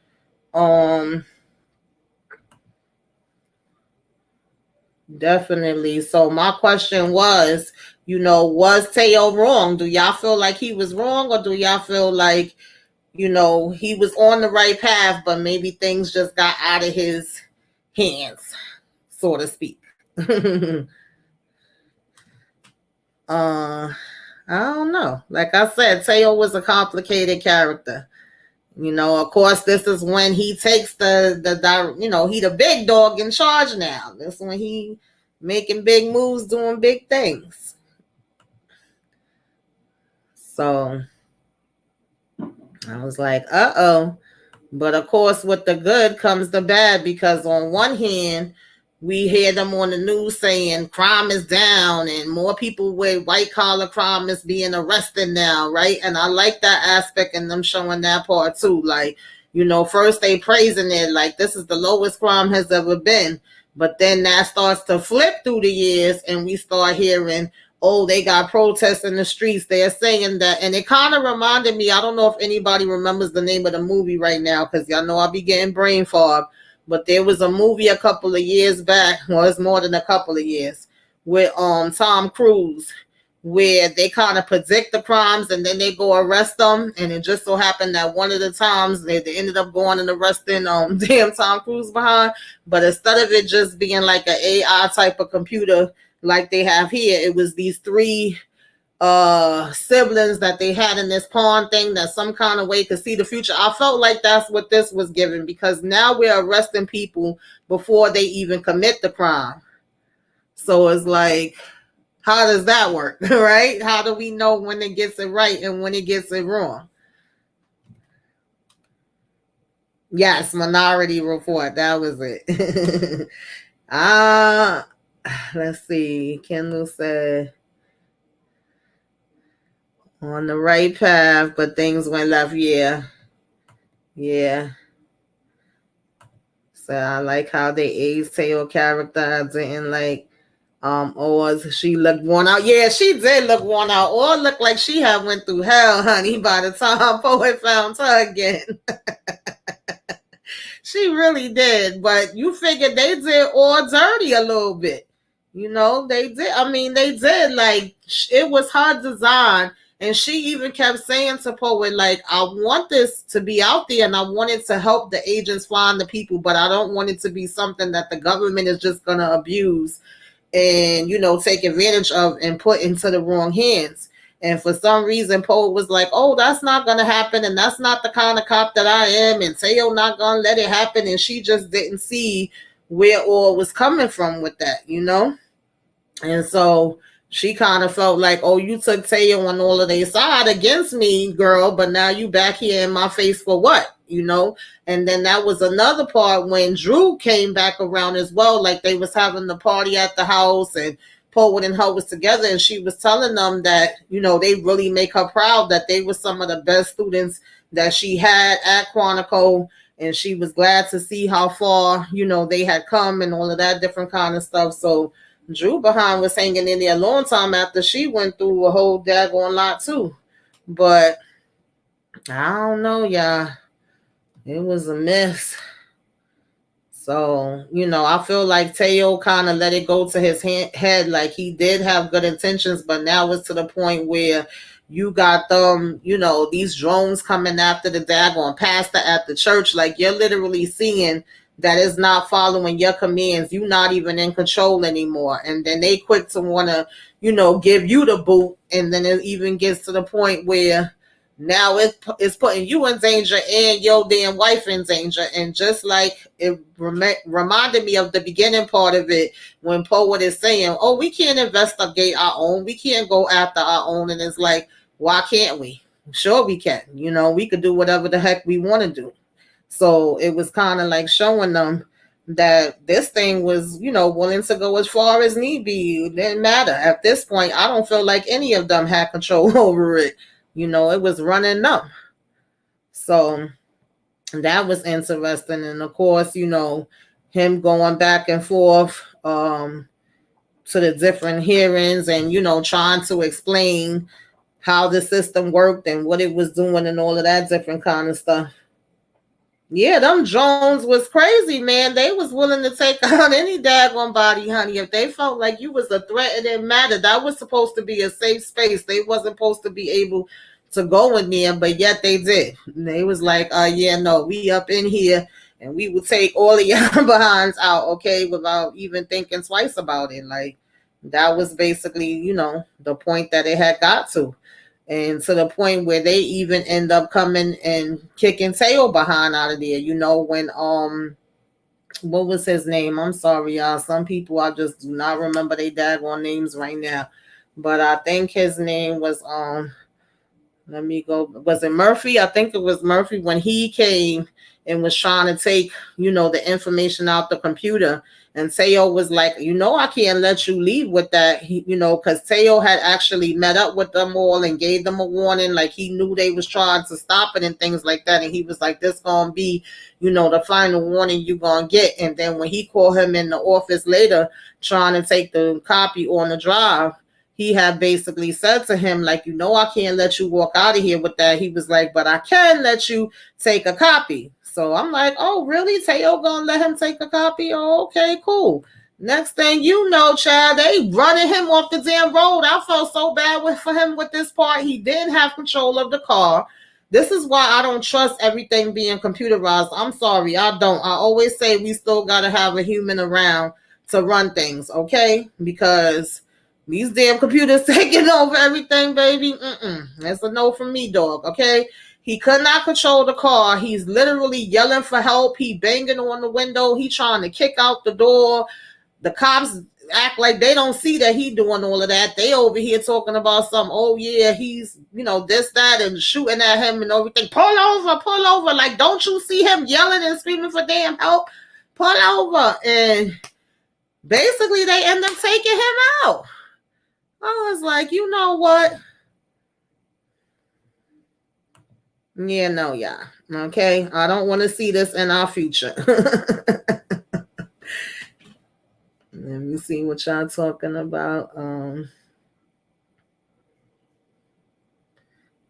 Speaker 1: Definitely. So my question was, was Teo wrong? Do y'all feel like he was wrong, or do y'all feel like, he was on the right path, but maybe things just got out of his hands, so to speak? I don't know. Like I said, Teo was a complicated character. Of course, this is when he takes he the big dog in charge now. This is when he making big moves, doing big things. So I was like, uh-oh. But of course, with the good comes the bad, because on one hand, we hear them on the news saying crime is down and more people with white collar crime is being arrested now, right? And I like that aspect and them showing that part too. Like, first they praising it like this is the lowest crime has ever been. But then that starts to flip through the years and we start hearing, oh, they got protests in the streets. They're saying that, and it kind of reminded me, I don't know if anybody remembers the name of the movie right now, because y'all know I'll be getting brain fog, but there was a movie a couple of years back, well, it's more than a couple of years, with Tom Cruise, where they kind of predict the crimes and then they go arrest them, and it just so happened that one of the times they ended up going and arresting damn Tom Cruise behind, but instead of it just being like an AI type of computer like they have here, it was these three siblings that they had in this pawn thing that some kind of way could see the future. I felt like that's what this was given, because now we're arresting people before they even commit the crime. So it's like, how does that work? Right? How do we know when it gets it right and when it gets it wrong? Yes, Minority Report. That was it. Let's see. Kendall said, on the right path, but things went left. Yeah. So I like how they aged Teo character. I didn't like or she looked worn out. Yeah, she did look worn out. Or looked like she had went through hell, honey, by the time Poet found her again. She really did. But you figured they did all dirty a little bit. They did. I mean, they did. Like, it was her design. And she even kept saying to Poet, like, I want this to be out there and I want it to help the agents find the people, but I don't want it to be something that the government is just going to abuse and, take advantage of and put into the wrong hands. And for some reason, Poet was like, oh, that's not going to happen. And that's not the kind of cop that I am. And Teo not going to let it happen. And she just didn't see where all was coming from with that, And so she kind of felt like, oh, you took Teo on all of their side against me, girl, but now you back here in my face for what? And then that was another part when Drew came back around as well. Like, they was having the party at the house and Poet and her was together, and she was telling them that, they really make her proud that they were some of the best students that she had at Quantico. And she was glad to see how far, they had come and all of that different kind of stuff. So Drew behind was hanging in there a long time after she went through a whole daggone lot too. But I don't know, y'all. It was a mess. So, I feel like Teo kind of let it go to his head. Like, he did have good intentions, but now it's to the point where you got them, these drones coming after the daggone pastor at the church. Like, you're literally seeing that is not following your commands. You're not even in control anymore. And then they quick to want to, give you the boot. And then it even gets to the point where now it's putting you in danger and your damn wife in danger. And just like it reminded me of the beginning part of it, when Poet is saying, oh, we can't investigate our own. We can't go after our own. And it's like, why can't we? Sure we can. We could do whatever the heck we want to do. So it was kind of like showing them that this thing was, willing to go as far as need be. It didn't matter. At this point, I don't feel like any of them had control over it. It was running them. So that was interesting. And of course, him going back and forth to the different hearings and, trying to explain how the system worked and what it was doing and all of that different kind of stuff. Yeah, them Jones was crazy, man. They was willing to take out any daggone body, honey. If they felt like you was a threat, it didn't matter. That was supposed to be a safe space. They wasn't supposed to be able to go in there, but yet they did. And they was like, yeah, no, we up in here and we will take all of your behinds out, okay, without even thinking twice about it. Like, that was basically, the point that it had got to. And to the point where they even end up coming and kicking tail behind out of there, when what was his name? I'm sorry, y'all. Some people I just do not remember their daggone names right now. But I think his name was let me go. Was it Murphy? I think it was Murphy when he came and was trying to take, the information out the computer. And Teo was like, I can't let you leave with that, because Teo had actually met up with them all and gave them a warning. Like, he knew they was trying to stop it and things like that. And he was like, this going to be, the final warning you going to get. And then when he called him in the office later, trying to take the copy on the drive, he had basically said to him, like, I can't let you walk out of here with that. He was like, but I can let you take a copy. So I'm like, oh, really? Teo gonna let him take a copy? Oh, okay, cool. Next thing you know, child, they running him off the damn road. I felt so bad for him with this part. He didn't have control of the car. This is why I don't trust everything being computerized. I'm sorry, I don't. I always say we still got to have a human around to run things, okay? Because these damn computers taking over everything, baby. That's a no from me, dog, okay? He could not control the car. He's literally yelling for help. He banging on the window. He trying to kick out the door. The cops act like they don't see that he doing all of that. They over here talking about some, oh yeah, he's, this, that, and shooting at him and everything. Pull over. Like, don't you see him yelling and screaming for damn help? Pull over. And basically they end up taking him out. I was like, you know what? Yeah, no, yeah. Okay. I don't want to see this in our future. Let me see what y'all talking about.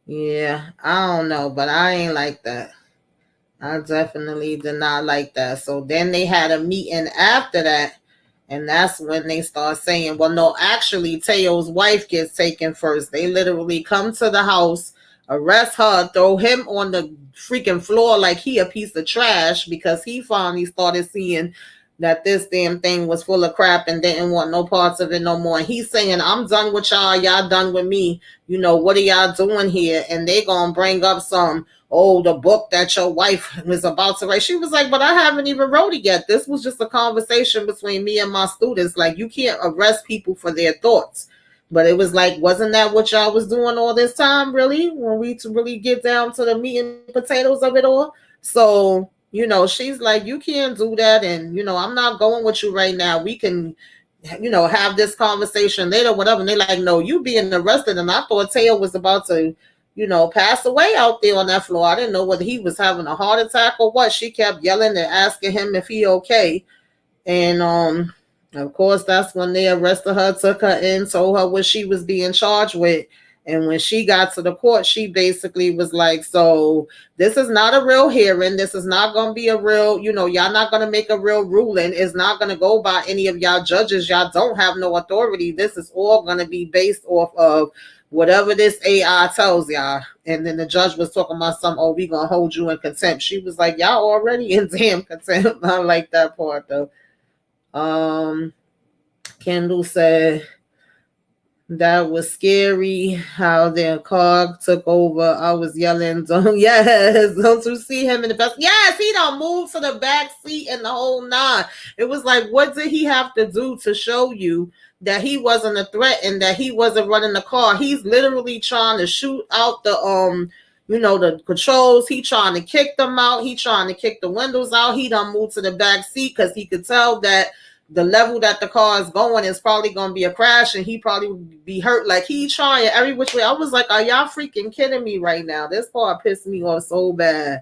Speaker 1: Yeah, I don't know, but I ain't like that. I definitely did not like that. So then they had a meeting after that. And that's when they start saying, well, no, actually, Teo's wife gets taken first. They literally come to the house, arrest her, throw him on the freaking floor like he a piece of trash because he finally started seeing that this damn thing was full of crap and didn't want no parts of it no more. And he's saying, I'm done with y'all. Y'all done with me. What are y'all doing here? And they gonna bring up some, oh, the book that your wife was about to write. She was like, but I haven't even wrote it yet. This was just a conversation between me and my students. Like, you can't arrest people for their thoughts. But it was like, wasn't that what y'all was doing all this time, really? When we to really get down to the meat and potatoes of it all? So, she's like, you can't do that. And, I'm not going with you right now. We can, have this conversation later, whatever. And they're like, no, you being arrested. And I thought Teo was about to, pass away out there on that floor. I didn't know whether he was having a heart attack or what. She kept yelling and asking him if he okay. And, of course, that's when they arrested her, took her in, told her what she was being charged with. And when she got to the court, she basically was like, so this is not a real hearing. This is not going to be a real, y'all not going to make a real ruling. It's not going to go by any of y'all judges. Y'all don't have no authority. This is all going to be based off of whatever this AI tells y'all. And then the judge was talking about some, oh, we going to hold you in contempt. She was like, y'all already in damn contempt. I like that part, though. Kendall said, that was scary how their car took over. I was yelling, don't you see him in the back? Yes, he don't move to the back seat and the whole nine. It was like, what did he have to do to show you that he wasn't a threat and that he wasn't running the car? He's literally trying to shoot out the the controls. He trying to kick them out. He trying to kick the windows out. He done moved to the back seat because he could tell that the level that the car is going is probably going to be a crash, and he probably would be hurt. Like, he trying every which way. I was like, are y'all freaking kidding me right now? This part pissed me off so bad.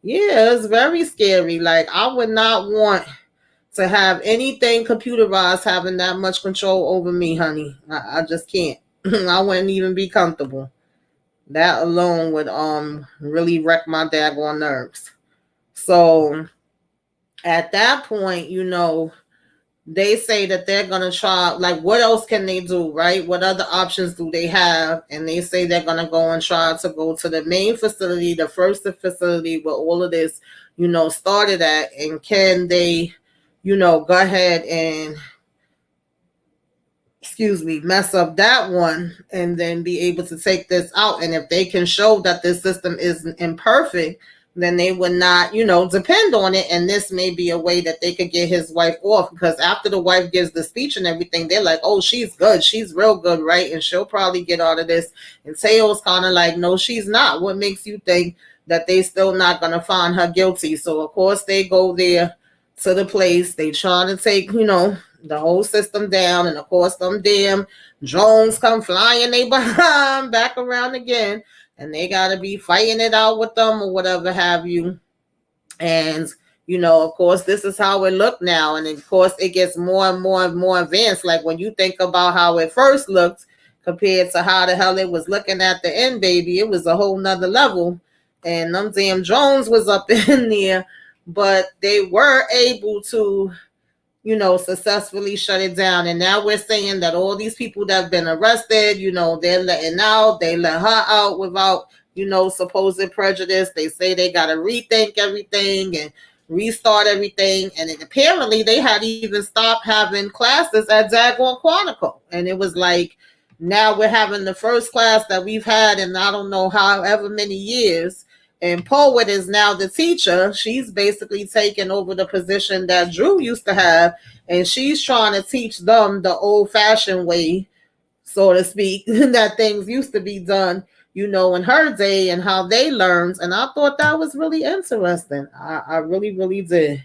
Speaker 1: Yeah, it's very scary. Like, I would not want to have anything computerized having that much control over me, honey. I just can't. I wouldn't even be comfortable. That alone would really wreck my daggone nerves. So at that point, they say that they're gonna try, like, what else can they do, right? What other options do they have? And they say they're gonna go and try to go to the main facility, the first facility where all of this, started at, and can they, go ahead and, mess up that one and then be able to take this out. And if they can show that this system is imperfect, then they would not, depend on it. And this may be a way that they could get his wife off, because after the wife gives the speech and everything, they're like, oh, she's good. She's real good, right? And she'll probably get out of this. And Teo's kind of like, no, she's not. What makes you think that they still not going to find her guilty? So, of course, they go there to the place. They trying to take, the whole system down. And, of course, them damn drones come flying they behind back around again. And they got to be fighting it out with them or whatever have you. And, of course, this is how it looked now. And, of course, it gets more and more and more advanced. Like, when you think about how it first looked compared to how the hell it was looking at the end, baby, it was a whole nother level. And them damn drones was up in there. But they were able to, successfully shut it down. And now we're saying that all these people that have been arrested, they're letting out. They let her out without, supposed prejudice. They say they got to rethink everything and restart everything. And apparently they had even stopped having classes at Daggone Quantico. And it was like, now we're having the first class that we've had in I don't know however many years. And Poet is now the teacher. She's basically taken over the position that Drew used to have. And she's trying to teach them the old-fashioned way, so to speak, that things used to be done, in her day and how they learned. And I thought that was really interesting. I really, really did.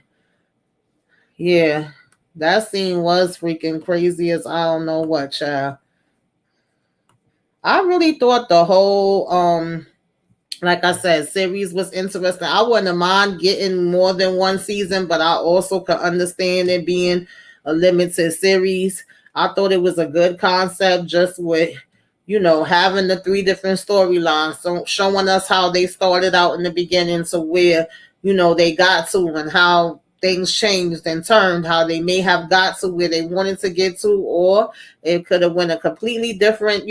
Speaker 1: Yeah, that scene was freaking crazy as I don't know what, child. I really thought the whole like I said, series was interesting. I wouldn't mind getting more than one season, but I also could understand it being a limited series. I thought it was a good concept, just with, having the three different storylines, so showing us how they started out in the beginning to where, they got to, and how things changed and turned, how they may have got to where they wanted to get to, or it could have went a completely different,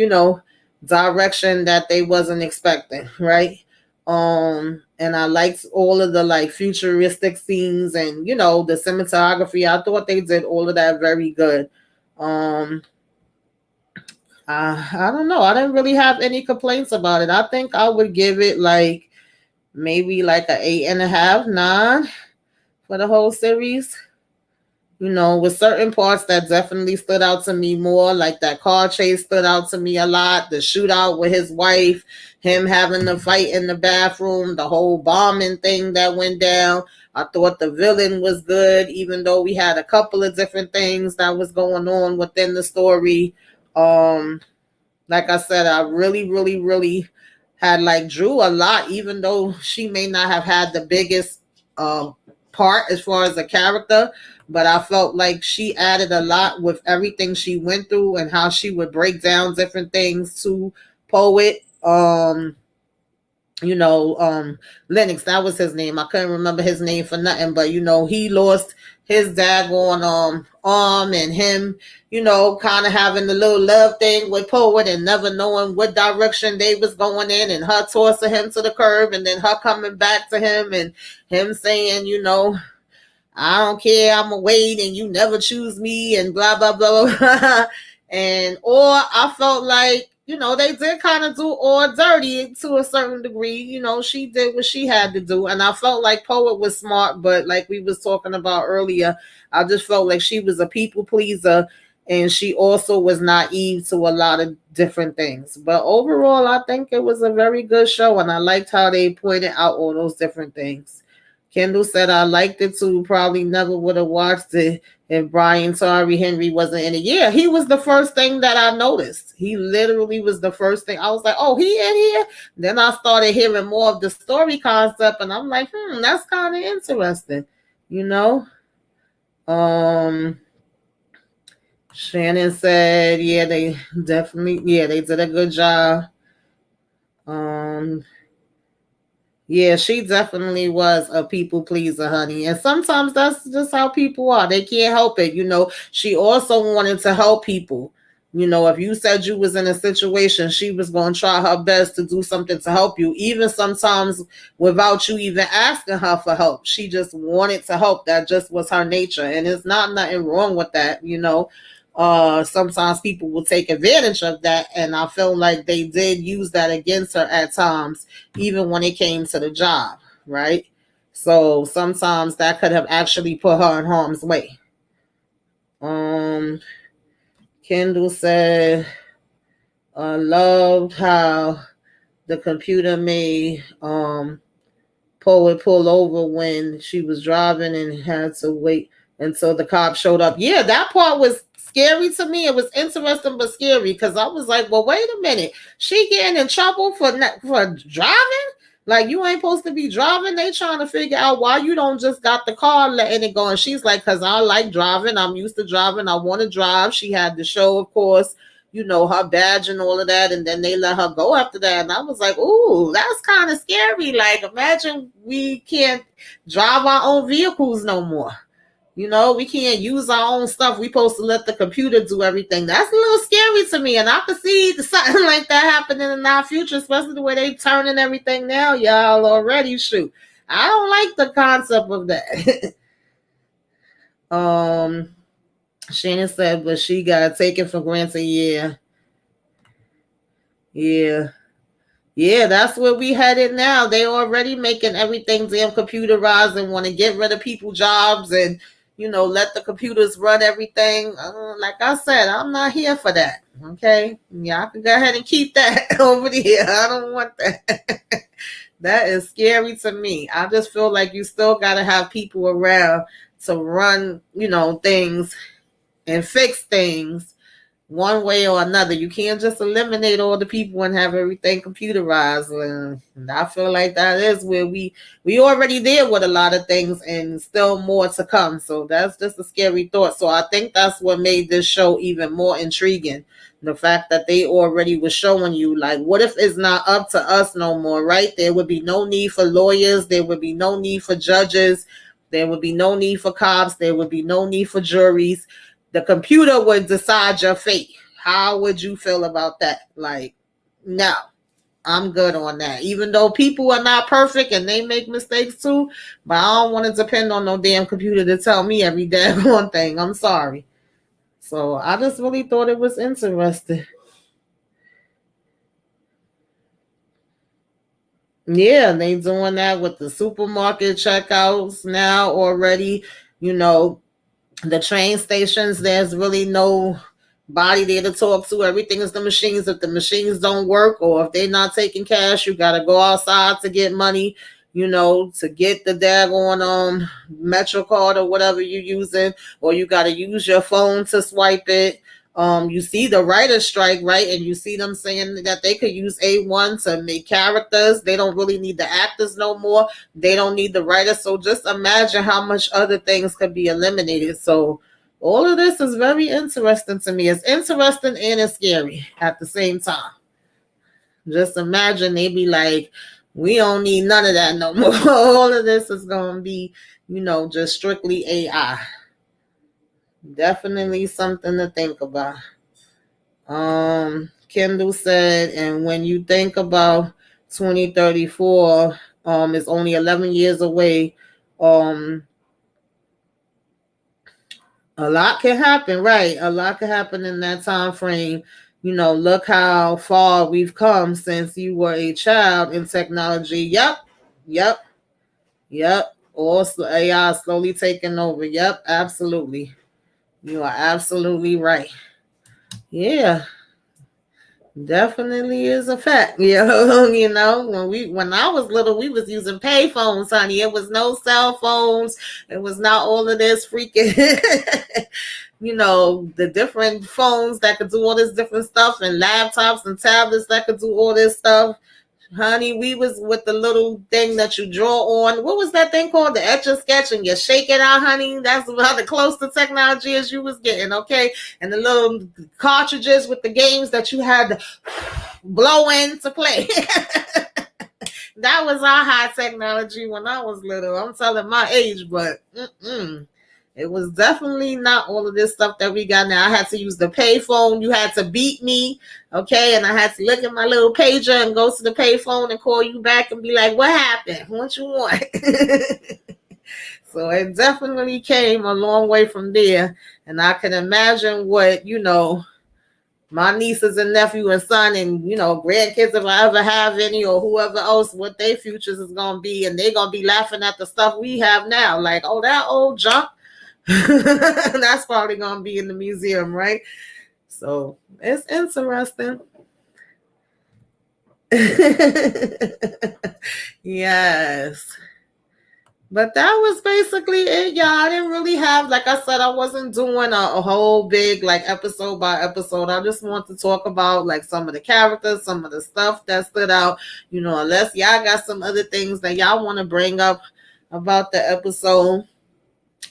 Speaker 1: direction that they wasn't expecting, right? And I liked all of the like futuristic scenes and the cinematography. I thought they did all of that very good. I don't know. I didn't really have any complaints about it. I think I would give it like maybe like a 8.5, 9 for the whole series. With certain parts that definitely stood out to me more, like that car chase stood out to me a lot. The shootout with his wife, him having the fight in the bathroom, the whole bombing thing that went down. I thought the villain was good, even though we had a couple of different things that was going on within the story. Like I said, I really, really, really had like Drew a lot, even though she may not have had the biggest part as far as a character, but I felt like she added a lot with everything she went through and how she would break down different things to Poet. Lennox, that was his name. I couldn't remember his name for nothing, but he lost his daggone arm, and him, kind of having the little love thing with Poet and never knowing what direction they was going in, and her tossing him to the curb and then her coming back to him and him saying, I don't care, I'm gonna wait and you never choose me and blah blah blah. And or I felt like, they did kind of do all dirty to a certain degree. She did what she had to do. And I felt like Poet was smart, but like we was talking about earlier, I just felt like she was a people pleaser and she also was naive to a lot of different things. But overall, I think it was a very good show, and I liked how they pointed out all those different things. Kendall said I liked it too. Probably never would have watched it if Brian Tyree Henry wasn't in it. Yeah, he was the first thing that I noticed. He literally was the first thing. I was like, oh, he in here? Then I started hearing more of the story concept, and I'm like, that's kind of interesting, you know? Um, Shannon said, yeah, they definitely, yeah, they did a good job. Um, yeah, she definitely was a people pleaser, honey. And sometimes that's just how people are. They can't help it. She also wanted to help people. If you said you was in a situation, she was going to try her best to do something to help you, even sometimes without you even asking her for help. She just wanted to help. That just was her nature. And it's not nothing wrong with that. Sometimes people will take advantage of that, and I feel like they did use that against her at times, even when it came to the job, right? So sometimes that could have actually put her in harm's way. Kendall said, I loved how the computer made Poet pull over when she was driving and had to wait until the cop showed up. Yeah, that part was scary to me. It was interesting but scary because I was like, well, wait a minute. She getting in trouble for driving? Like, you ain't supposed to be driving. They trying to figure out why you don't just got the car letting it go. And she's like, because I like driving. I'm used to driving. I want to drive. She had the show, of course, her badge and all of that, and then they let her go after that. And I was like, ooh, that's kind of scary. Like, imagine we can't drive our own vehicles no more. We can't use our own stuff. We supposed to let the computer do everything. That's a little scary to me, and I could see something like that happening in our future, especially the way they turning everything now. Y'all already shoot. I don't like the concept of that. Shannon said, but she got taken for granted. Yeah. Yeah, that's where we headed now. They already making everything damn computerized and want to get rid of people's jobs and, let the computers run everything. Like I said, I'm not here for that. Okay? Y'all can go ahead and keep that over there. I don't want that. That is scary to me. I just feel like you still got to have people around to run, things and fix things one way or another. You can't just eliminate all the people and have everything computerized. And I feel like that is where we already there with a lot of things and still more to come. So that's just a scary thought. So I think that's what made this show even more intriguing. The fact that they already was showing you, like, what if it's not up to us no more, right? There would be no need for lawyers. There would be no need for judges. There would be no need for cops. There would be no need for juries. The computer would decide your fate. How would you feel about that? Like, no, I'm good on that. Even though people are not perfect and they make mistakes too, but I don't want to depend on no damn computer to tell me every damn one thing. I'm sorry. So I just really thought it was interesting. Yeah, they doing that with the supermarket checkouts now already. The train stations, there's really no body there to talk to. Everything is the machines. If the machines don't work or if they're not taking cash, you got to go outside to get money, to get the daggone Metro card or whatever you're using, or you got to use your phone to swipe it. You see the writer's strike, right? And you see them saying that they could use A1 to make characters. They don't really need the actors no more. They don't need the writers. So just imagine how much other things could be eliminated. So all of this is very interesting to me. It's interesting and it's scary at the same time. Just imagine they be like, we don't need none of that no more. All of this is going to be, just strictly AI. Definitely something to think about. Kendall said, and when you think about 2034, it's only 11 years away. A lot can happen, right? A lot can happen in that time frame. Look how far we've come since you were a child in technology. Yep. Also, AI slowly taking over. Yep, absolutely. You are absolutely right. Yeah, definitely is a fact. You know, when I was little, we was using pay phones, honey. It was no cell phones. It was not all of this freaking the different phones that could do all this different stuff and laptops and tablets that could do all this stuff. Honey, we was with the little thing that you draw on. What was that thing called? The etch a sketch, and you shake it out, honey. That's about the close to technology as you was getting, okay? And the little cartridges with the games that you had to blow in to play. That was our high technology when I was little. I'm telling my age, but it was definitely not all of this stuff that we got now. I had to use the pay phone. You had to beat me, okay? And I had to look at my little pager and go to the pay phone and call you back and be like, what happened? What you want? So it definitely came a long way from there. And I can imagine what, my nieces and nephew and son and, grandkids, if I ever have any, or whoever else, what their futures is going to be. And they're going to be laughing at the stuff we have now. Like, oh, that old junk. That's probably going to be in the museum, right? So it's interesting. Yes. But that was basically it, y'all. I didn't really have, like I said, I wasn't doing a whole big, like, episode by episode. I just want to talk about, like, some of the characters, some of the stuff that stood out, unless y'all got some other things that y'all want to bring up about the episode.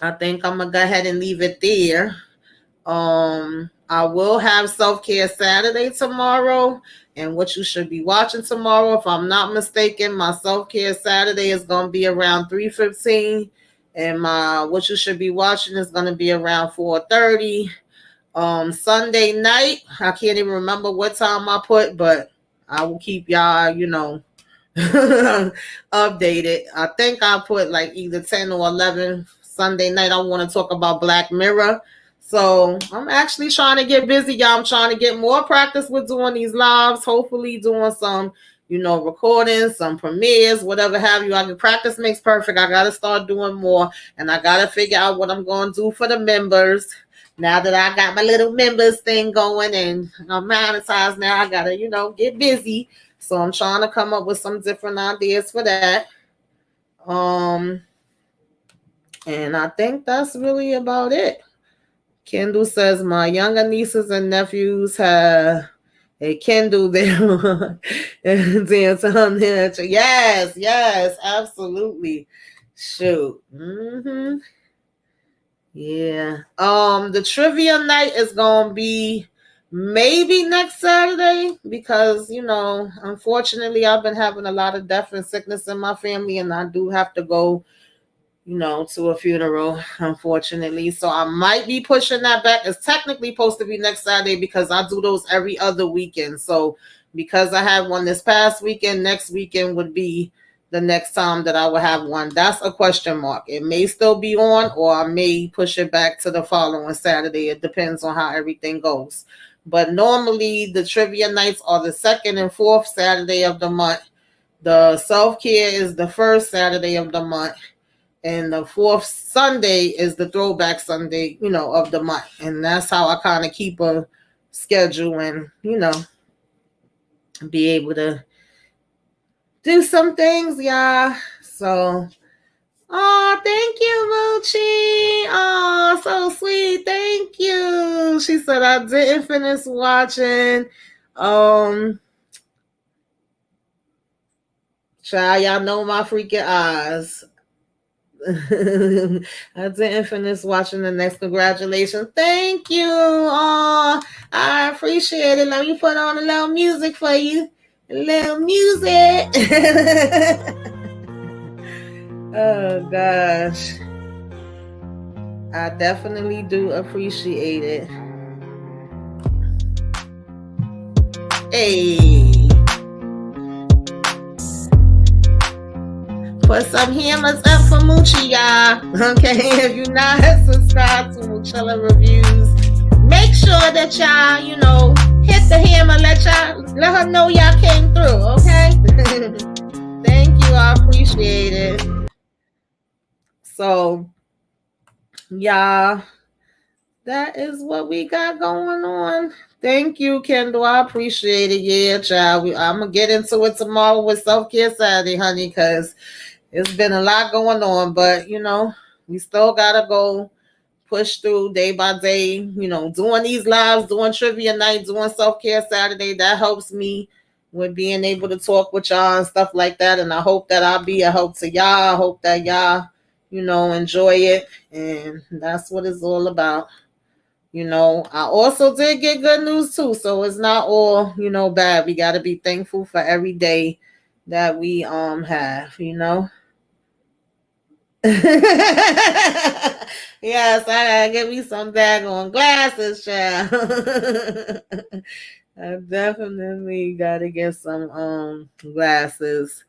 Speaker 1: I think I'm gonna go ahead and leave it there. I will have self-care Saturday tomorrow, and what you should be watching tomorrow, if I'm not mistaken, my self-care Saturday is gonna be around 3:15, and my what you should be watching is gonna be around 4:30. Sunday night, I can't even remember what time I put, but I will keep y'all, updated. I think I put like either 10 or 11. Sunday night, I want to talk about Black Mirror. So I'm actually trying to get busy, y'all. I'm trying to get more practice with doing these lives, hopefully doing some, recordings, some premieres, whatever have you. I can practice makes perfect. I got to start doing more, and I got to figure out what I'm going to do for the members. Now that I got my little members thing going and I'm monetized now, I got to, get busy. So I'm trying to come up with some different ideas for that. And I think that's really about it. Kendall says my younger nieces and nephews have a Kindle there. Yes, absolutely. Shoot. Yeah. The trivia night is gonna be maybe next Saturday because, unfortunately I've been having a lot of death and sickness in my family, and I do have to go to a funeral, unfortunately. So I might be pushing that back. It's technically supposed to be next Saturday because I do those every other weekend. So because I had one this past weekend, next weekend would be the next time that I will have one. That's a question mark. It may still be on, or I may push it back to the following Saturday. It depends on how everything goes. But normally the trivia nights are the second and fourth Saturday of the month. The self-care is the first Saturday of the month. And the fourth Sunday is the throwback Sunday, of the month. And that's how I kind of keep a schedule and, be able to do some things, y'all. So, thank you, Moochie. Oh, so sweet. Thank you. She said I didn't finish watching. Child, y'all know my freaking eyes. I didn't finish watching the next. Congratulations. Thank you. Oh, I appreciate it. Let me put on a little music for you. A little music. Oh, gosh. I definitely do appreciate it. Hey. Put some hammers up for Moochie, y'all. Okay, if you're not subscribed to Moochella Reviews, make sure that y'all, hit the hammer. Let her know y'all came through. Okay. Thank you. I appreciate it. So, y'all, that is what we got going on. Thank you, Kendall. I appreciate it. Yeah, child. I'm gonna get into it tomorrow with Self Care Saturday, honey, because it's been a lot going on. But we still gotta go push through day by day. Doing these lives, doing trivia night, doing Self Care Saturday. That helps me with being able to talk with y'all and stuff like that. And I hope that I'll be a help to y'all. I hope that y'all, enjoy it. And that's what it's all about. I also did get good news too. So it's not all, bad. We got to be thankful for every day that we have. Yes, I gotta get me some daggone glasses, child. I definitely gotta get some glasses.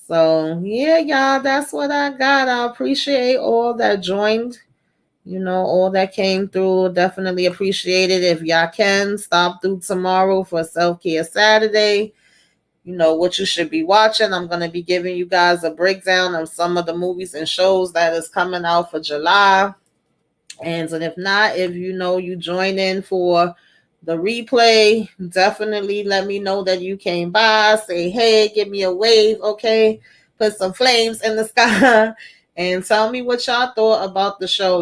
Speaker 1: So yeah, y'all, that's what I got. I appreciate all that joined. All that came through. Definitely appreciate it. If y'all can stop through tomorrow for Self Care Saturday, what you should be watching. I'm going to be giving you guys a breakdown of some of the movies and shows that is coming out for July. And if not, if you join in for the replay, definitely let me know that you came by. Say, hey, give me a wave, okay? Put some flames in the sky. And tell me what y'all thought about the show.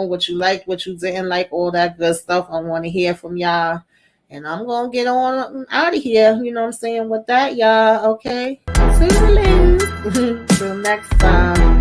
Speaker 1: What you liked, what you didn't like, all that good stuff. I want to hear from y'all. And I'm going to get on out of here. You know what I'm saying? With that, y'all. Okay. See you later. Till next time.